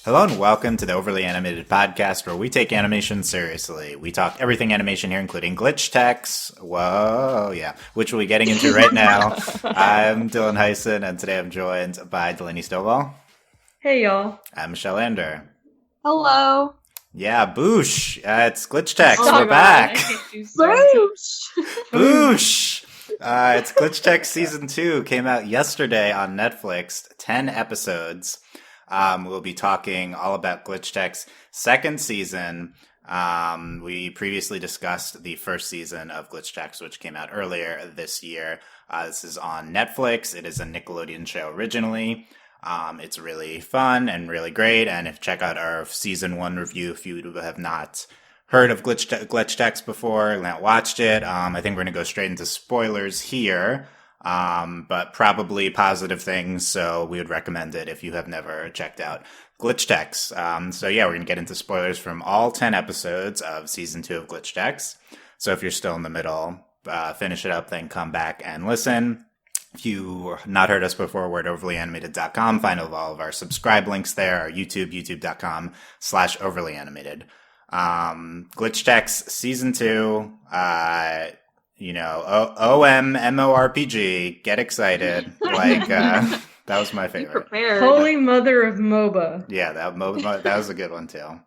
Hello and welcome to the Overly Animated Podcast, where we take animation seriously. We talk everything animation here, including glitch techs. Whoa, yeah, which we'll be getting into right now. I'm Dylan Hysen, and today I'm joined by Delaney Stovall. Hey, y'all. I'm Michelle Anderer. Hello. Yeah, boosh. It's glitch techs. Oh We're God, back. Boosh. Boosh. It's Glitch Tech Season 2. Came out yesterday on Netflix. 10 episodes. We'll be talking all about Glitch Tech's second season. We previously discussed the first season of Glitch Techs, which came out earlier this year. This is on Netflix. It is a Nickelodeon show originally. It's really fun and really great. And check out our season 1 review if you have not heard of Glitch Techs before and not watched it. I think we're going to go straight into spoilers here. But probably positive things, so we would recommend it if you have never checked out Glitch Techs. So yeah, we're going to get into spoilers from all 10 episodes of Season 2 of Glitch Techs. So if you're still in the middle, finish it up, then come back and listen. If you've not heard us before, we're at overlyanimated.com. Find all of our subscribe links there, our YouTube, youtube.com/overlyanimated. Glitch Techs Season 2, OMMORPG, get excited. That was my favorite. Holy mother of MOBA. Yeah, that was a good one too.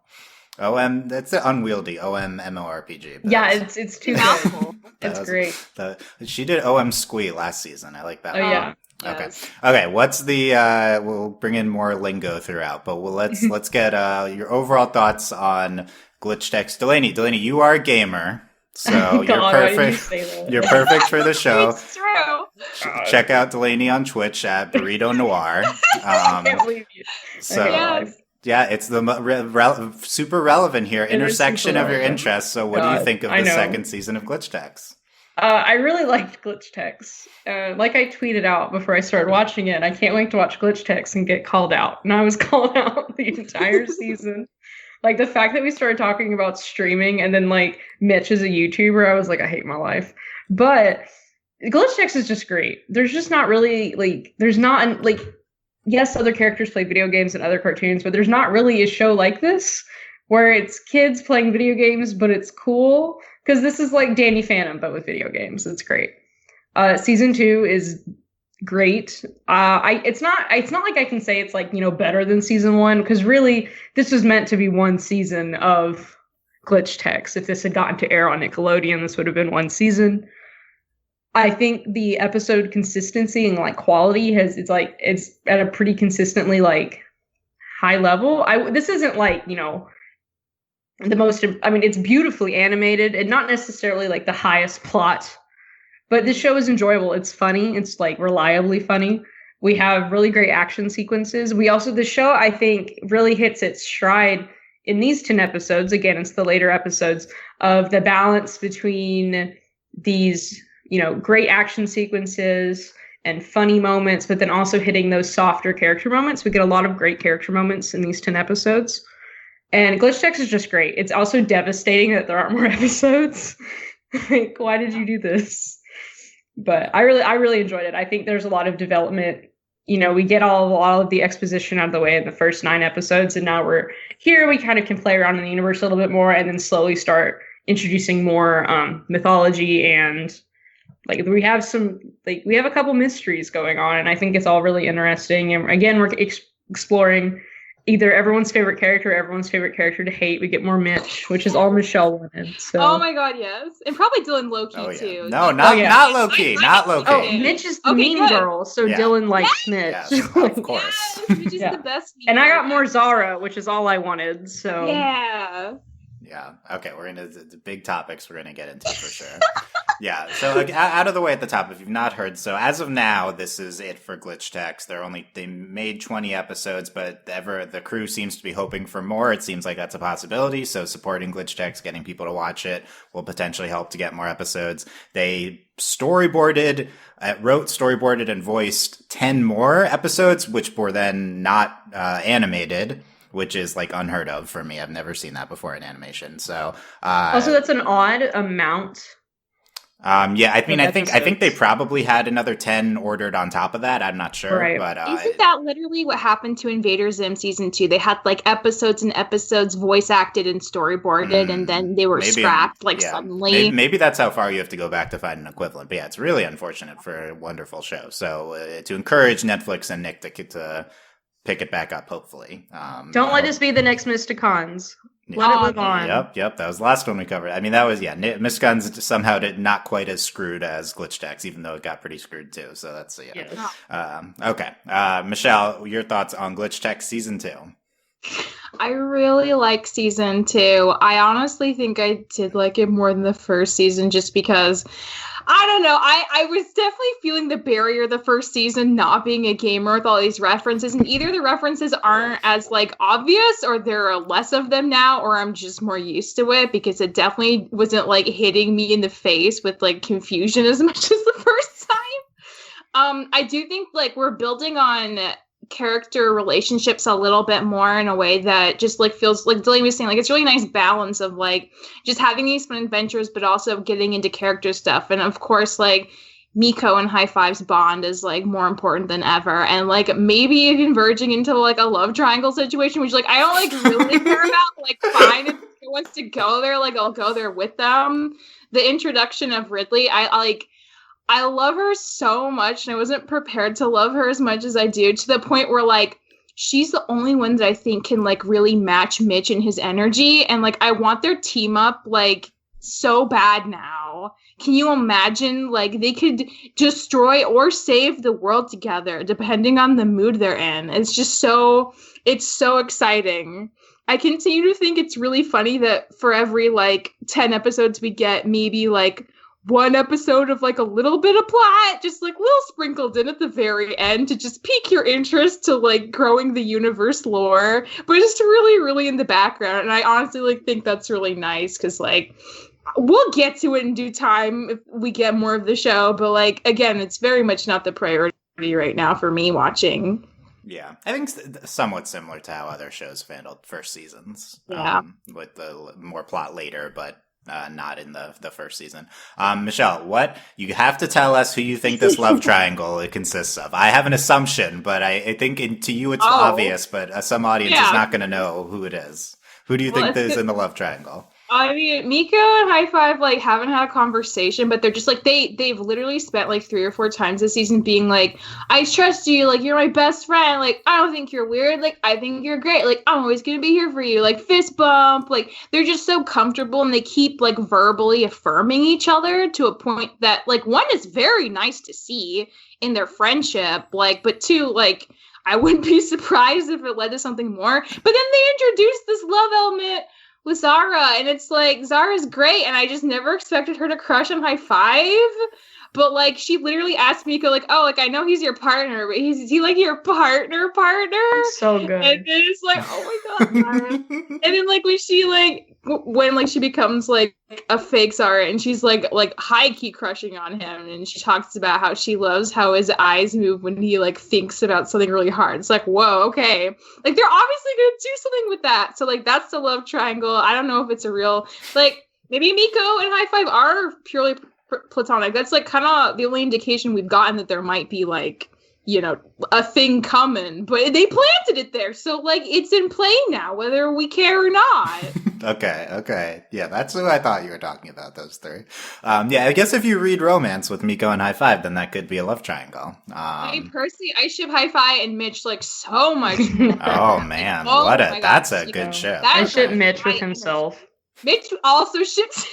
That's an unwieldy OMMORPG. Yeah, it's too good. It's great. She did OM Squee last season. I like that one. Yeah. Okay. What's the, we'll bring in more lingo throughout, but let's get, your overall thoughts on Glitch Techs. Delaney, you are a gamer. So you're perfect. You're perfect for the show. It's true. Check out Delaney on Twitch at Burrito Noir. I can't believe you. So Yes. yeah, it's the super relevant here. Intersection of your interests. So what do you think of the second season of Glitch Techs? I really liked Glitch Techs. Like I tweeted out before I started watching it, I can't wait to watch Glitch Techs and get called out. And I was called out the entire season. Like, the fact that we started talking about streaming and then, like, Mitch is a YouTuber, I was like, I hate my life. But Glitch Techs is just great. There's just not really, yes, other characters play video games and other cartoons, but there's not really a show like this where it's kids playing video games, but it's cool. Because this is like Danny Phantom, but with video games. It's great. Season 2 is great. It's not like I can say it's like, better than season 1, because really this was meant to be one season of Glitch Techs. If this had gotten to air on Nickelodeon, this would have been one season. I think the episode consistency and like quality it's at a pretty consistently like high level. This isn't like, the most, it's beautifully animated and not necessarily like the highest plot. But this show is enjoyable. It's funny. It's like reliably funny. We have really great action sequences. The show, I think, really hits its stride in these 10 episodes. Again, it's the later episodes of the balance between these, great action sequences and funny moments, but then also hitting those softer character moments. We get a lot of great character moments in these 10 episodes. And Glitch Techs is just great. It's also devastating that there aren't more episodes. Like, why did you do this? But I really enjoyed it. I think there's a lot of development. We get all of the exposition out of the way in the first 9 episodes, and now we're here. We kind of can play around in the universe a little bit more, and then slowly start introducing more mythology, and we have a couple mysteries going on, and I think it's all really interesting. And again, we're exploring either everyone's favorite character or everyone's favorite character to hate. We get more Mitch, which is all Michelle wanted. So. Oh my god, yes. And probably Dylan Loki, too. No, not Loki. Not Loki. Oh, Mitch is the mean girl, so yeah. Dylan likes Mitch. Yes, of course. Yes, which is the best. And I got more Zara, which is all I wanted, so. Yeah. Yeah. Okay, we're into the big topics we're going to get into for sure. Yeah, so out of the way at the top, if you've not heard, so as of now, this is it for Glitch Techs. They made 20 episodes, but the crew seems to be hoping for more. It seems like that's a possibility, so supporting Glitch Techs, getting people to watch it, will potentially help to get more episodes. They wrote, storyboarded, and voiced 10 more episodes, which were then not animated, which is like unheard of for me. I've never seen that before in animation. So also, that's an odd amount Yeah, I mean, Of I think they episodes. probably had another 10 ordered on top of that. I'm not sure, Right. but Isn't that literally what happened to Invader Zim season 2? They had like episodes and episodes voice acted and storyboarded, and then they were scrapped like suddenly. maybe that's how far you have to go back to find an equivalent. But yeah, it's really unfortunate for a wonderful show. So to encourage Netflix and Nick to pick it back up, hopefully. Don't let this be the next Mysticons. Let it live on. Yep. That was the last one we covered. I mean, that was, Miss Guns somehow did not quite as screwed as Glitch even though it got pretty screwed too. So that's, Yes. Okay. Michelle, your thoughts on Glitch Season 2? I really like season 2. I honestly think I did like it more than the first season just because I don't know. I was definitely feeling the barrier the first season, not being a gamer with all these references, and either the references aren't as like obvious or there are less of them now, or I'm just more used to it because it definitely wasn't like hitting me in the face with like confusion as much as the first time. I do think like we're building on character relationships a little bit more in a way that just like feels like Delaney was saying, like it's really nice balance of like just having these fun adventures but also getting into character stuff. And of course like Miko and High Five's bond is like more important than ever, and like maybe converging into like a love triangle situation, which like I don't like really care about. Like fine, if Miko wants to go there, like I'll go there with them. The introduction of Ridley, I love her so much, and I wasn't prepared to love her as much as I do, to the point where, like, she's the only one that I think can, like, really match Mitch and his energy, and, like, I want their team up, like, so bad now. Can you imagine, like, they could destroy or save the world together, depending on the mood they're in. It's so exciting. I continue to think it's really funny that for every, like, 10 episodes we get, maybe, like, one episode of like a little bit of plot, just like little sprinkled in at the very end to just pique your interest to like growing the universe lore, but just really, really in the background. And I honestly like think that's really nice because like we'll get to it in due time if we get more of the show. But like again, it's very much not the priority right now for me watching. Yeah, I think somewhat similar to how other shows have handled first seasons. Yeah. With the more plot later, but not in the first season. Michelle, what you have to tell us who you think this love triangle it consists of. I have an assumption, but I think to you it's obvious, but some audience is not going to know who it is. Who do you think is in the love triangle? I mean, Miko and High Five like haven't had a conversation, but they're just like they've literally spent like 3 or 4 times this season being like, I trust you, like you're my best friend, like I don't think you're weird, like I think you're great, like I'm always gonna be here for you, like fist bump, like they're just so comfortable and they keep like verbally affirming each other to a point that like one is very nice to see in their friendship, like, but 2, like I wouldn't be surprised if it led to something more. But then they introduced this love element with Zara, and it's like Zara's great, and I just never expected her to crush on High Five. But like she literally asked Miko, like, oh, like I know he's your partner, but is he like your partner? It's so good. And then it's like, oh my god, Zara. And then like when she becomes like a fake Zara and she's like high key crushing on him, and she talks about how she loves how his eyes move when he like thinks about something really hard. It's like, whoa, okay, like they're obviously gonna do something with that. So like that's the love triangle. I don't know if it's a real, like maybe Miko and High Five are purely platonic. That's like kind of the only indication we've gotten that there might be like, you know, a thing coming, but they planted it there, so like it's in play now whether we care or not. Okay. Yeah, that's who I thought you were talking about, those 3. Yeah, I guess if you read romance with Miko and High Five, then that could be a love triangle. I ship High Five and Mitch like so much. Oh man, that's a good ship. I ship Mitch with himself. Mitch also ships.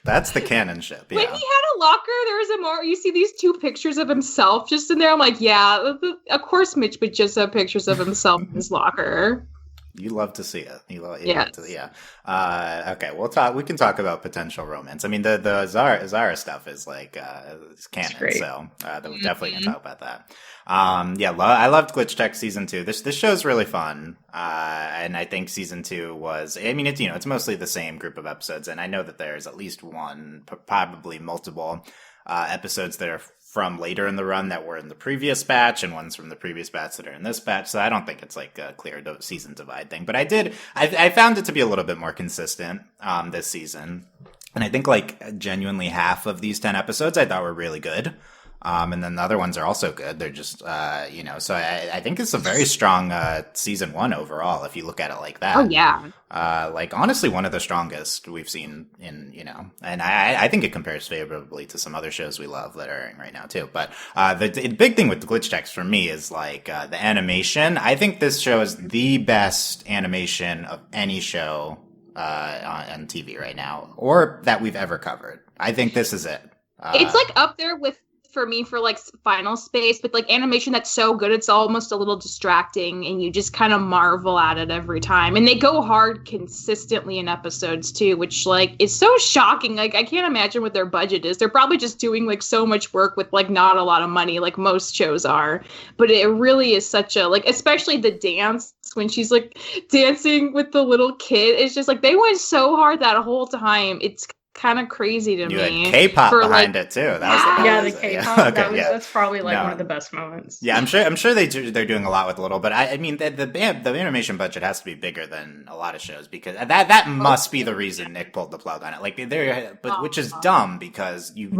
That's the canon ship. Yeah. When he had a locker, there was you see these 2 pictures of himself just in there. I'm like, yeah, of course Mitch would just have pictures of himself in his locker. You love to see it. Yeah. Okay, we can talk about potential romance. I mean, the Zara stuff is like it's canon, so we're definitely gonna talk about that. I loved Glitch season 2. This show's really fun, and I think season 2 was. I mean, it's mostly the same group of episodes, and I know that there's at least one, probably multiple episodes that are from later in the run that were in the previous batch, and ones from the previous batch that are in this batch. So I don't think it's like a clear season divide thing. But I found it to be a little bit more consistent this season. And I think like genuinely half of these 10 episodes I thought were really good. And then the other ones are also good. They're just, so I think it's a very strong season 1 overall, if you look at it like that. Oh, yeah. Like, honestly, one of the strongest we've seen in, and I think it compares favorably to some other shows we love that are airing right now, too. But the big thing with the glitch text for me is, like, the animation. I think this show is the best animation of any show on TV right now, or that we've ever covered. I think this is it. It's, like, up there with, for me, for like Final Space, but like animation that's so good it's almost a little distracting and you just kind of marvel at it every time. And they go hard consistently in episodes too, which like is so shocking. Like I can't imagine what their budget is. They're probably just doing like so much work with like not a lot of money, like most shows are. But it really is such a, like, especially the dance when she's like dancing with the little kid. It's just like they went so hard that whole time. It's kind of crazy to me. Had K-pop behind it too. That was the K-pop. That's probably like one of the best moments. Yeah, I'm sure they're doing a lot with little, but I mean the animation budget has to be bigger than a lot of shows because that must be the reason Nick pulled the plug on it. Like which is dumb because you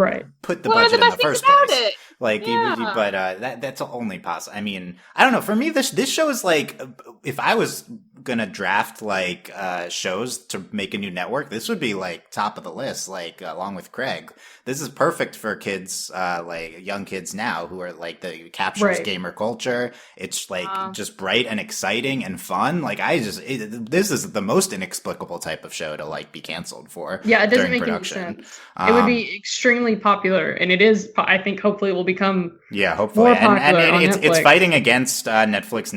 put the budget in the first place. Like, but that's only possible. I mean, I don't know. For me, this show is like, if I was gonna draft like shows to make a new network, this would be like top of the list, like along with Craig. This is perfect for kids, like young kids now who are like captures gamer culture. It's like just bright and exciting and fun. Like this is the most inexplicable type of show to like be canceled for. Yeah, it doesn't make production. any sense. It would be extremely popular, and it is. I think hopefully it will become hopefully more popular and on it's Netflix. fighting against Netflix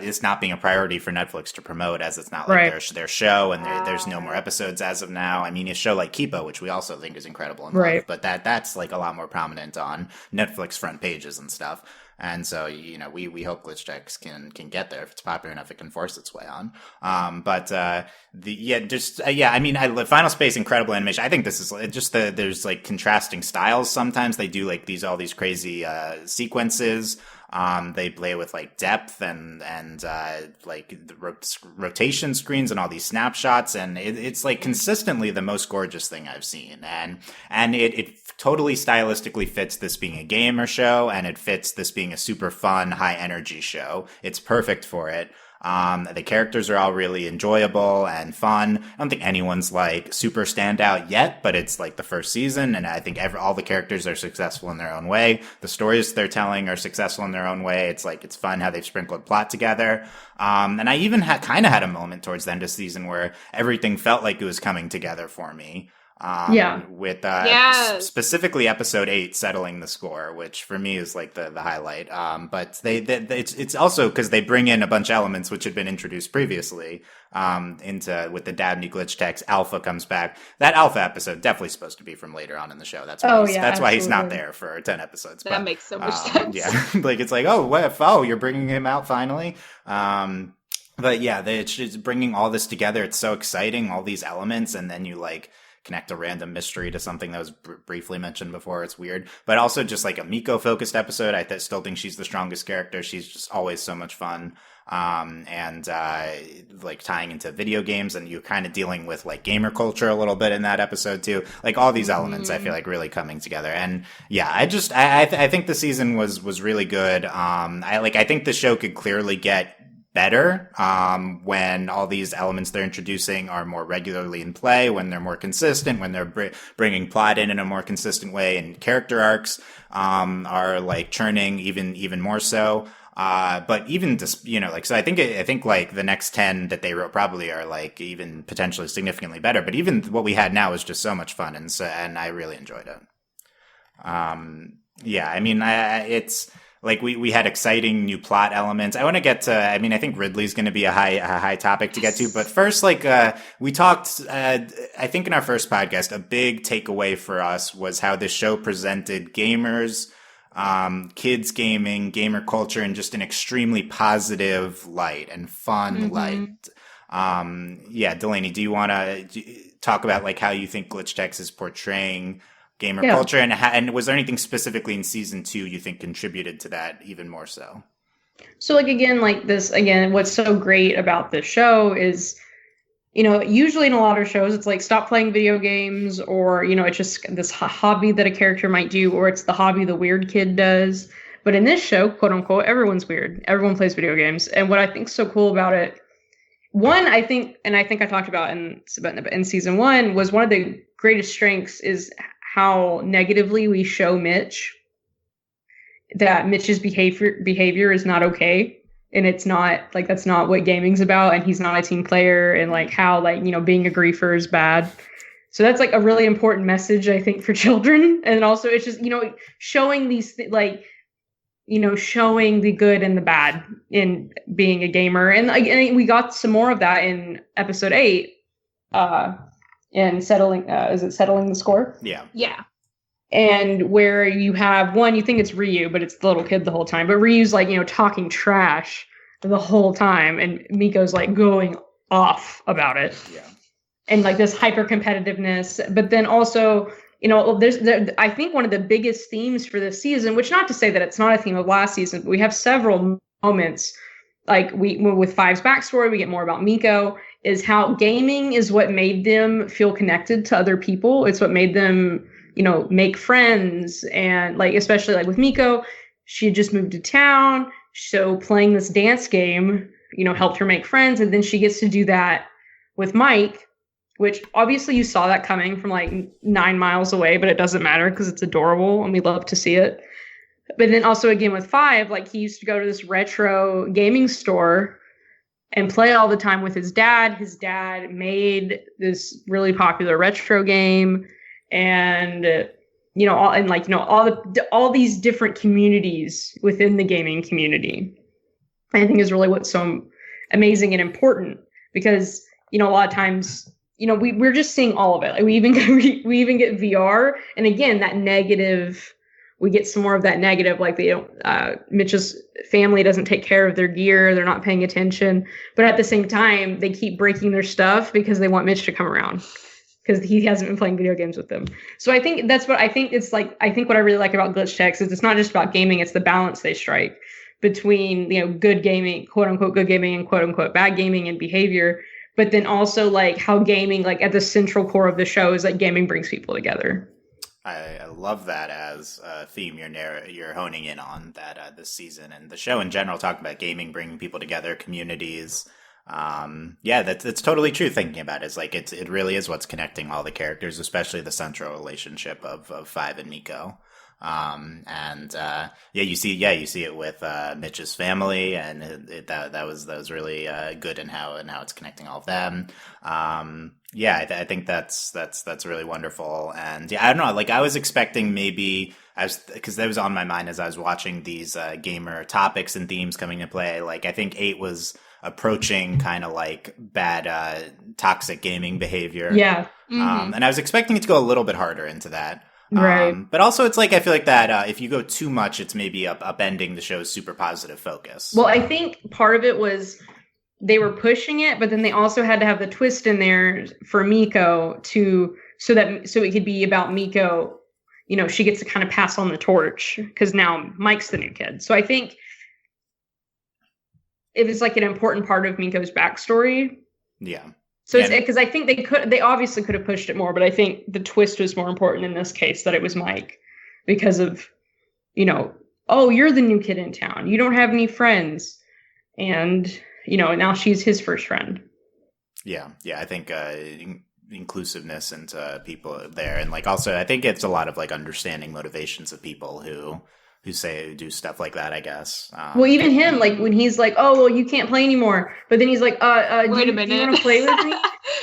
it's not being a priority for Netflix to promote, as it's not like their show and there's no more episodes as of now. I mean, a show like Kipo, which we also think is incredible and love, but that's like a lot more prominent on Netflix front pages and stuff. And so, we hope Glitch can get there. If it's popular enough, it can force its way on. I mean, Final Space, incredible animation. I think this is just there's like contrasting styles. Sometimes they do like all these crazy sequences. They play with like depth and like the rotation screens and all these snapshots, and it's like consistently the most gorgeous thing I've seen. And it totally stylistically fits this being a gamer show, and it fits this being a super fun, high energy show. It's perfect for it. The characters are all really enjoyable and fun. I don't think anyone's like super standout yet, but it's like the first season, and I think all the characters are successful in their own way. The stories they're telling are successful in their own way. It's like, it's fun how they've sprinkled plot together. And I even kind of had a moment towards the end of season where everything felt like it was coming together for me. With specifically episode 8 settling the score, which for me is like the highlight. But it's also because they bring in a bunch of elements which had been introduced previously with the Dabney glitch text. Alpha comes back. That Alpha episode definitely supposed to be from later on in the show. That's why he's not there for 10 episodes. That makes so much sense. Yeah, like it's like, you're bringing him out finally. But yeah, it's just bringing all this together. It's so exciting, all these elements, and then you like connect a random mystery to something that was briefly mentioned before. It's weird, but also just like a Miko focused episode. I still think she's the strongest character. She's just always so much fun. Like tying into video games, and you're kind of dealing with like gamer culture a little bit in that episode too. Like all these elements, I feel like really coming together. And yeah, I think the season was really good. I think the show could clearly get better when all these elements they're introducing are more regularly in play, when they're more consistent, when they're bringing plot in a more consistent way, and character arcs are like churning even more so. But even just, so I think like the next 10 that they wrote probably are like even potentially significantly better, but even what we had now is just so much fun. And I really enjoyed it. I mean, it's like we had exciting new plot elements. I want to get to, I think Ridley's going to be a high topic to get to, but first, like, we talked, I think in our first podcast, a big takeaway for us was how this show presented gamers, kids gaming, gamer culture in just an extremely positive light and fun light. Delaney, do you want to talk about like how you think Glitch Text is portraying gamer culture, and was there anything specifically in season 2 you think contributed to that even more so? So like what's so great about this show is usually in a lot of shows, it's like stop playing video games, or, it's just this hobby that a character might do, or it's the hobby the weird kid does. But in this show, quote unquote, everyone's weird. Everyone plays video games. And what I think is so cool about it, one, I think I talked about in season 1, was one of the greatest strengths is how negatively we show Mitch. That Mitch's behavior is not okay. And it's not like, that's not what gaming's about, and he's not a team player, and like how being a griefer is bad. So that's like a really important message, I think, for children. And also it's just showing these showing the good and the bad in being a gamer. And we got some more of that in episode 8 in settling the score. Yeah. And where you have one, you think it's Ryu, but it's the little kid the whole time. But Ryu's like, talking trash the whole time. And Miko's like going off about it. Yeah. And like this hyper competitiveness. But then also, I think one of the biggest themes for this season, which not to say that it's not a theme of last season, but we have several moments, like with Five's backstory, we get more about Miko, is how gaming is what made them feel connected to other people. It's what made them make friends. And like, especially like with Miko, she had just moved to town. So playing this dance game, helped her make friends. And then she gets to do that with Mike, which obviously you saw that coming from like 9 miles away, but it doesn't matter because it's adorable and we love to see it. But then also again with Five, like he used to go to this retro gaming store and play all the time with his dad. His dad made this really popular retro game. And all these different communities within the gaming community, I think is really what's so amazing and important, because a lot of times we're just seeing all of it. Like we even get VR, and again that negative, we get some more of that negative, like Mitch's family doesn't take care of their gear, they're not paying attention, but at the same time they keep breaking their stuff because they want Mitch to come around, because he hasn't been playing video games with them. So I think that's what I think it's like. I think what I really like about Glitch Techs is it's not just about gaming, it's the balance they strike between, good gaming, quote unquote, good gaming, and quote unquote, bad gaming and behavior. But then also like how gaming, like at the central core of the show, is like gaming brings people together. I love that as a theme you're honing in on that this season, and the show in general, talking about gaming bringing people together, communities. That's totally true. Thinking about it, it's like it really is what's connecting all the characters, especially the central relationship of Five and Miko. You see it with Mitch's family, and that was really good in how it's connecting all of them. I think that's really wonderful. And I don't know, like I was expecting maybe, because that was on my mind as I was watching these gamer topics and themes coming into play. Like I think 8 was approaching kind of like bad toxic gaming behavior. Yeah. Mm-hmm. And I was expecting it to go a little bit harder into that. Right. But also it's like, I feel like that if you go too much, it's maybe upending the show's super positive focus. Well, I think part of it was they were pushing it, but then they also had to have the twist in there for Miko so it could be about Miko. She gets to kind of pass on the torch because now Mike's the new kid. So I think it was like an important part of Miko's backstory. Yeah. So it's because I think they obviously could have pushed it more, but I think the twist was more important in this case, that it was Mike, because of, oh, you're the new kid in town. You don't have any friends. And, now she's his first friend. Yeah. Yeah. I think, inclusiveness into people there. And like, also, I think it's a lot of like understanding motivations of people who do stuff like that, I guess. Well, even him, like when he's like, oh, well, you can't play anymore. But then he's like, wait a minute. Do you want to play with me?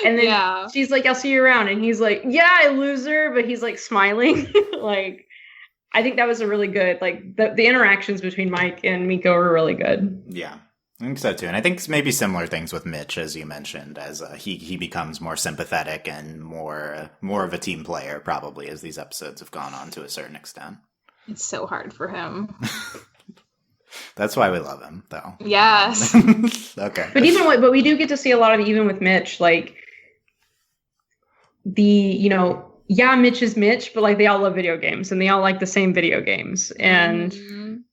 And then she's like, I'll see you around. And he's like, yeah, loser. But he's like smiling. Like, I think that was a really good, like the interactions between Mike and Miko were really good. Yeah. I think so too. And I think maybe similar things with Mitch, as you mentioned, as he becomes more sympathetic and more of a team player, probably, as these episodes have gone on to a certain extent. It's so hard for him. That's why we love him, though. Yes. Okay. But we do get to see a lot of it even with Mitch, like Mitch is Mitch, but like they all love video games and they all like the same video games. And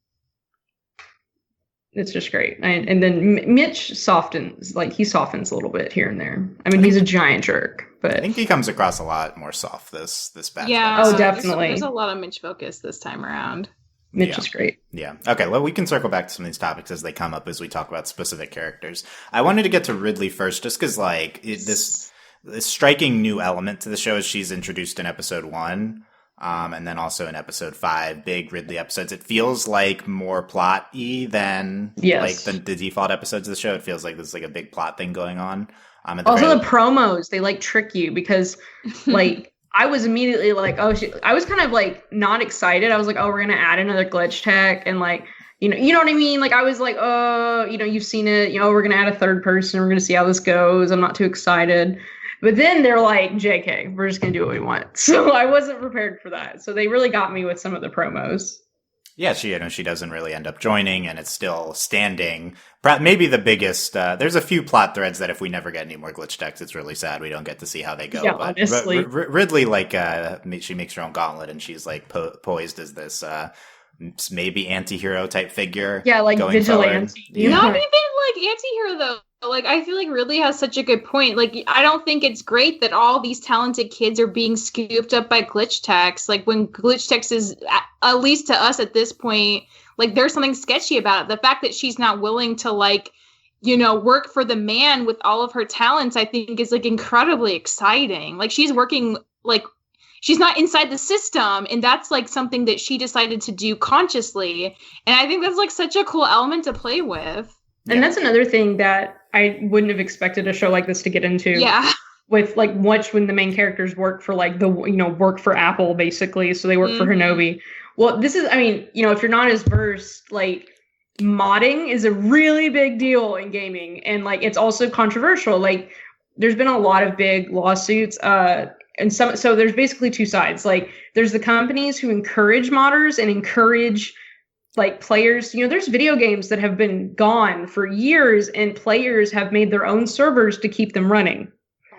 It's just great. And then Mitch softens, like he softens a little bit here and there. I mean, he's a giant jerk, but I think he comes across a lot more soft this batch. Yeah. Oh, definitely. There's a lot of Mitch focus this time around. Mitch is great. Yeah. Okay, well, we can circle back to some of these topics as they come up as we talk about specific characters. I wanted to get to Ridley first, just because, like, this striking new element to the show is she's introduced in episode 1, and then also in episode 5, big Ridley episodes. It feels like more plot-y than, like, the default episodes of the show. It feels like there's, like, a big plot thing going on. Also, the promos, they, like, trick you because, like... I was immediately like, I was kind of like not excited. I was like, oh, we're gonna add another glitch tech, and like, you know what I mean? Like, I was like, oh, you've seen it, we're gonna add a third person. We're gonna see how this goes. I'm not too excited. But then they're like, JK, we're just gonna do what we want. So I wasn't prepared for that. So they really got me with some of the promos. Yeah, she doesn't really end up joining, and it's still standing. Maybe the biggest. There's a few plot threads that if we never get any more glitch techs, it's really sad we don't get to see how they go. Yeah, but honestly. Ridley, like, she makes her own gauntlet, and she's like poised as this maybe anti-hero type figure. Yeah, like vigilante. Yeah. Not even like anti-hero though. Like, I feel like Ridley has such a good point. Like, I don't think it's great that all these talented kids are being scooped up by glitch techs. Like, when glitch techs is, at least to us at this point, like, there's something sketchy about it. The fact that she's not willing to, like, work for the man with all of her talents, I think is, like, incredibly exciting. Like, she's working, like, she's not inside the system, and that's, like, something that she decided to do consciously. And I think that's, like, such a cool element to play with. And that's another thing that I wouldn't have expected a show like this to get into. Yeah. With like when the main characters work for like work for Apple basically, so they work for Hinobi. Well, this is, I mean, if you're not as versed, like modding is a really big deal in gaming, and like it's also controversial. Like there's been a lot of big lawsuits, and so there's basically two sides. Like there's the companies who encourage modders and encourage like players, there's video games that have been gone for years and players have made their own servers to keep them running.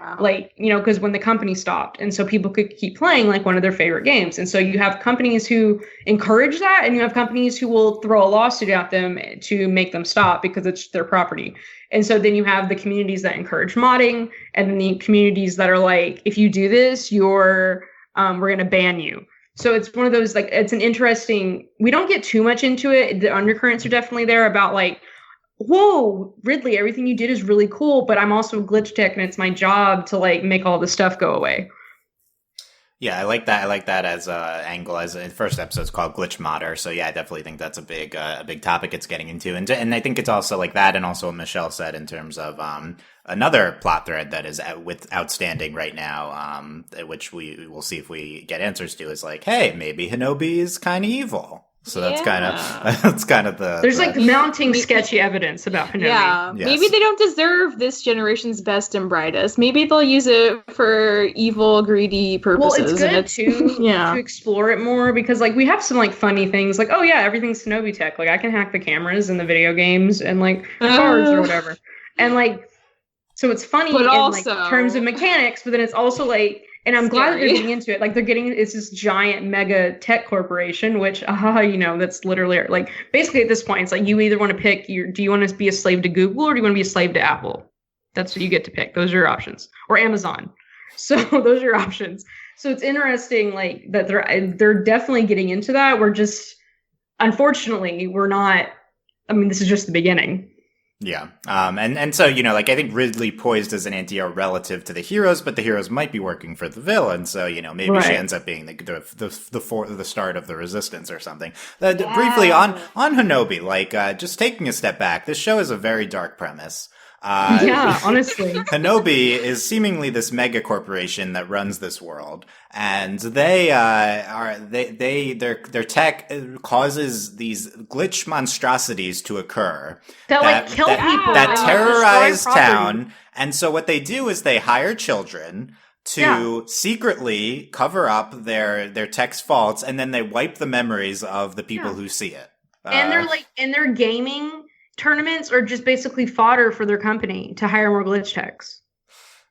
Wow. Like, because when the company stopped, and so people could keep playing like one of their favorite games. And so you have companies who encourage that, and you have companies who will throw a lawsuit at them to make them stop because it's their property. And so then you have the communities that encourage modding, and then the communities that are like, if you do this, we're going to ban you. So it's one of those, like, it's an interesting, we don't get too much into it. The undercurrents are definitely there about like, whoa, Ridley, everything you did is really cool, but I'm also a glitch tech and it's my job to like make all this stuff go away. Yeah, I like that as a angle. As the first episode's called Glitch Modder, so yeah, I definitely think that's a big topic it's getting into, and I think it's also like that, and also what Michelle said in terms of another plot thread that is outstanding right now, which we will see if we get answers to, is like, hey, maybe Hinobi is kind of evil. So that's kind of the... There's like mounting sketchy evidence about Hinobi. Yeah, yes. Maybe they don't deserve this generation's best and brightest. Maybe they'll use it for evil, greedy purposes. Well, it's good to explore it more, because like we have some like funny things, like, oh yeah, everything's Hinobi tech. Like I can hack the cameras in the video games and like cars or whatever. And like, so it's funny in like terms of mechanics, but then it's also like, and I'm glad that they're getting into it. Like it's this giant mega tech corporation, which, that's literally like, basically at this point, it's like you either want to pick do you want to be a slave to Google or do you want to be a slave to Apple? That's what you get to pick. Those are your options. Or Amazon. So those are your options. So it's interesting, like that they're definitely getting into that. We're just, unfortunately, we're not, I mean, this is just the beginning. Yeah. And so, like, I think Ridley poised as an anti-hero relative to the heroes, but the heroes might be working for the villain. So, maybe she ends up being the start of the resistance or something. Briefly on Hinobi, like, just taking a step back, this show is a very dark premise. Honestly. Hinobi is seemingly this mega corporation that runs this world, and their tech causes these glitch monstrosities to occur that kill people, that terrorize town. And so what they do is they hire children to secretly cover up their tech's faults, and then they wipe the memories of the people who see it. And they're like, in their gaming tournaments are just basically fodder for their company to hire more glitch techs.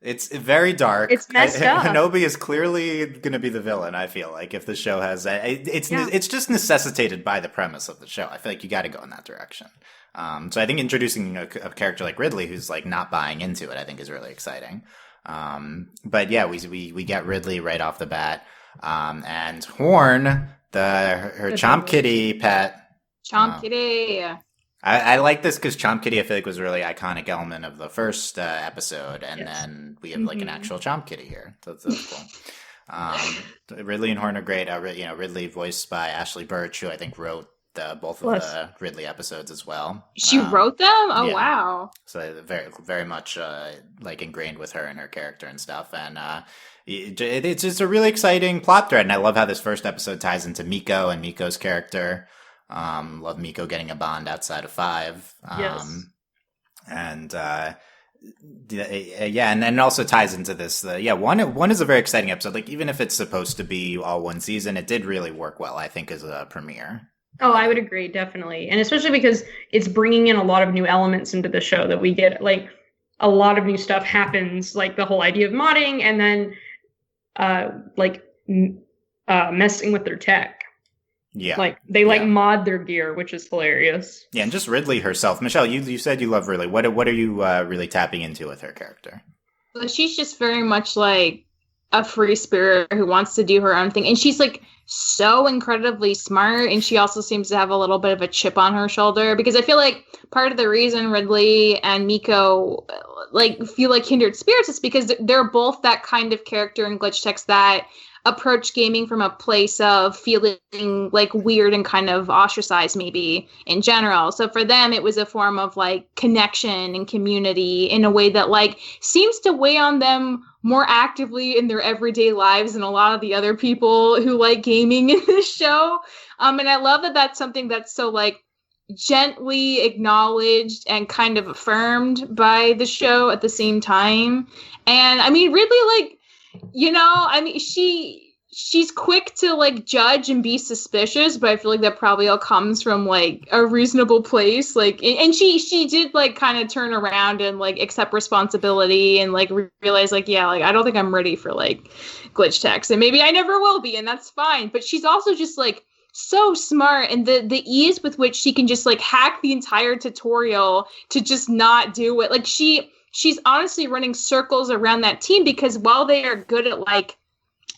It's very dark. It's messed up. Hinobi is clearly going to be the villain, I feel like, if the show has that. It's just necessitated by the premise of the show. I feel like you got to go in that direction. So I think introducing a character like Ridley, who's like not buying into it, I think is really exciting. But yeah, we get Ridley right off the bat. And Horn, her Chomp Kitty pet. Chomp Kitty. I like this because Chomp Kitty, I feel like, was a really iconic element of the first episode, and then we have like an actual Chomp Kitty here. So that's cool. Ridley and Horn are great. Ridley voiced by Ashley Birch, who I think wrote both of the Ridley episodes as well. She wrote them? Oh, yeah. Wow. So very, very much like ingrained with her and her character and stuff. And it's just a really exciting plot thread. And I love how this first episode ties into Miko and Miko's character. Love Miko getting a bond outside of 5. Yes. And and then it also ties into this. One is a very exciting episode. Like, even if it's supposed to be all one season, it did really work well, I think, as a premiere. Oh, I would agree, definitely. And especially because it's bringing in a lot of new elements into the show that we get, like, a lot of new stuff happens, like the whole idea of modding, and then, messing with their tech. Yeah. Like, they, mod their gear, which is hilarious. Yeah, and just Ridley herself. Michelle, you said you love Ridley. What are you really tapping into with her character? Well, she's just very much, like, a free spirit who wants to do her own thing. And she's, like, so incredibly smart, and she also seems to have a little bit of a chip on her shoulder, because I feel like part of the reason Ridley and Miko feel like kindred spirits is because they're both that kind of character in Glitch Text that approach gaming from a place of feeling like weird and kind of ostracized maybe in general. So for them, it was a form of like connection and community in a way that like seems to weigh on them more actively in their everyday lives than a lot of the other people who like gaming in this show. And I love that that's something that's so like gently acknowledged and kind of affirmed by the show at the same time. And I mean, Ridley, like, you know, I mean, she's quick to like judge and be suspicious, but I feel like that probably all comes from like a reasonable place. Like, and she did like kind of turn around and like accept responsibility and like realize like, yeah, like I don't think I'm ready for like Glitch Text, and maybe I never will be, and that's fine. But she's also just like so smart, and the ease with which she can just like hack the entire tutorial to just not do it. Like she's honestly running circles around that team, because while they are good at like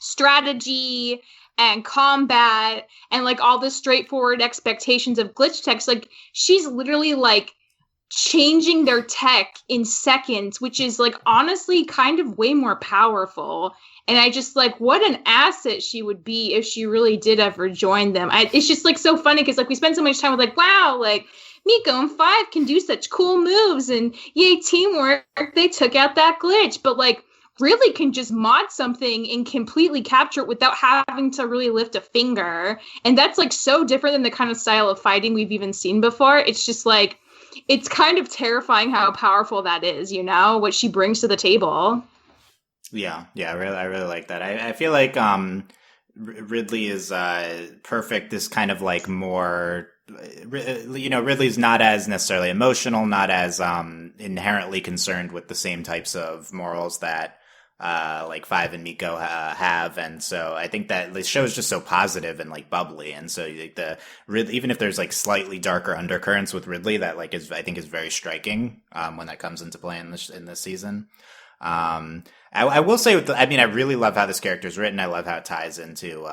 strategy and combat and like all the straightforward expectations of Glitch Text, like she's literally like changing their tech in seconds, which is like honestly kind of way more powerful. And I just like, what an asset she would be if she really did ever join them. It's just like so funny because like we spend so much time with like, wow, like Miko and 5 can do such cool moves, and yay, teamwork, they took out that glitch. But like really can just mod something and completely capture it without having to really lift a finger. And that's like so different than the kind of style of fighting we've even seen before. It's just like, it's kind of terrifying how powerful that is, you know, what she brings to the table. Yeah, I really like that. I feel like Ridley is perfect. This kind of like more, you know, Ridley's not as necessarily emotional, not as inherently concerned with the same types of morals that like 5 and Miko have, and so I think that the show is just so positive and like bubbly, and so like even if there's like slightly darker undercurrents with Ridley, that like I think is very striking when that comes into play in this season. I will say, I really love how this character is written. I love how it ties into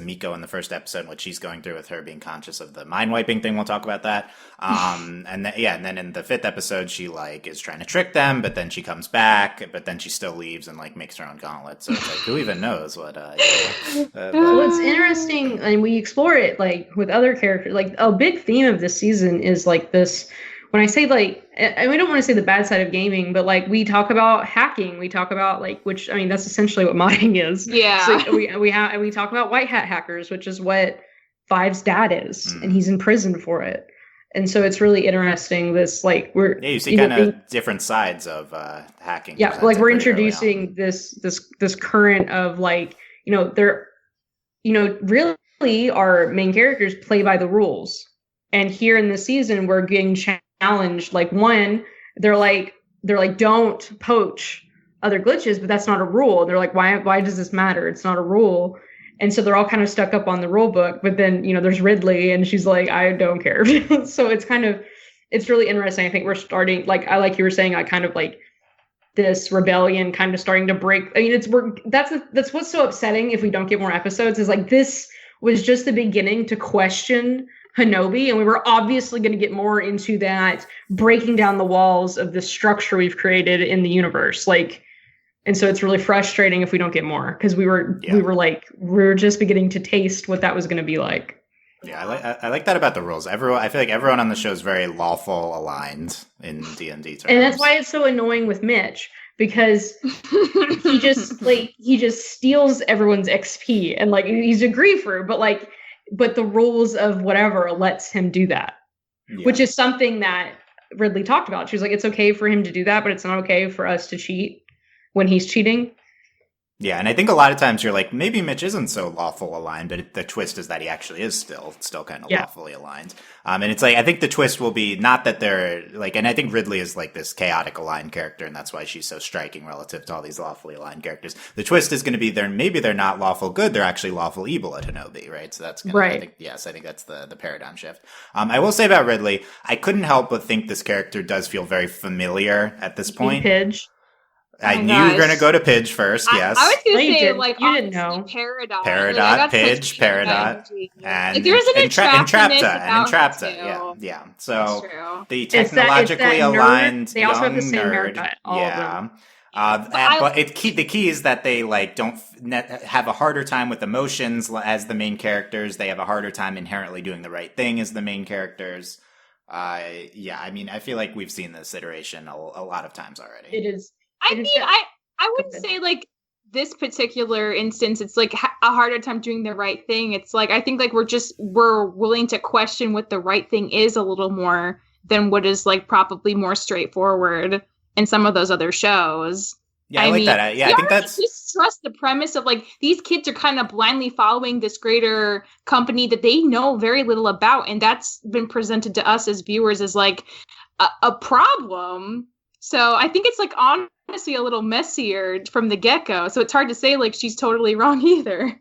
Miko in the first episode, and what she's going through with her being conscious of the mind wiping thing. We'll talk about that. And then in the 5th episode, she like is trying to trick them, but then she comes back, but then she still leaves and like makes her own gauntlet. So it's like, who even knows what? Well, it's interesting, and we explore it like with other characters. Like a big theme of this season is like this. When I say like, and we don't want to say the bad side of gaming, but like we talk about hacking, we talk about like, which I mean that's essentially what modding is. Yeah. So we talk about white hat hackers, which is what 5's dad is, and he's in prison for it. And so it's really interesting. This like you see kind of different sides of hacking. Yeah, like we're introducing this current of like, you know, they're, you know, really our main characters play by the rules, and here in this season we're getting challenged. Like one, they're like don't poach other glitches, but that's not a rule. And they're like, why does this matter? It's not a rule. And so they're all kind of stuck up on the rule book. But then, there's Ridley, and she's like, I don't care. So it's really interesting. I think we're starting, like you were saying, I kind of like this rebellion kind of starting to break. I mean, that's what's so upsetting if we don't get more episodes, is like this was just the beginning to question Hinobi, and we were obviously going to get more into that, breaking down the walls of the structure we've created in the universe. And so it's really frustrating if we don't get more, because we were just beginning to taste what that was going to be like. Yeah, I like that about the rules. I feel like everyone on the show is very lawful aligned in D&D terms. And that's why it's so annoying with Mitch, because he just steals everyone's XP, and like he's a griefer, but the rules of whatever lets him do that. Yeah. Which is something that Ridley talked about. She was like, it's okay for him to do that, but it's not okay for us to cheat when he's cheating. Yeah, and I think a lot of times you're like, maybe Mitch isn't so lawful aligned, but the twist is that he actually is still kind of lawfully aligned. And it's like, I think the twist will be not that they're like, and I think Ridley is like this chaotic aligned character, and that's why she's so striking relative to all these lawfully aligned characters. The twist is going to be maybe they're not lawful good, they're actually lawful evil at Hinobi, right? So that's gonna, right. I think that's the paradigm shift. I will say about Ridley, I couldn't help but think this character does feel very familiar at this point. Pidge. I knew you were going to go to Pidge first, yes. I was going to say, like, you didn't know. Peridot. Peridot, Pidge, Peridot, and Entrapta. Yeah. So the technologically aligned they also young have the same nerd. haircut, all of them. But the key is that they like don't have a harder time with emotions as the main characters. They have a harder time inherently doing the right thing as the main characters. I mean, I feel like we've seen this iteration a lot of times already. It is. I wouldn't say like this particular instance, it's like a harder time doing the right thing. It's like, I think like we're willing to question what the right thing is a little more than what is like probably more straightforward in some of those other shows. Yeah, I like that. I think that's trust the premise of like these kids are kind of blindly following this greater company that they know very little about, and that's been presented to us as viewers as like a problem. So I think it's like honestly a little messier from the get-go. So it's hard to say like she's totally wrong either.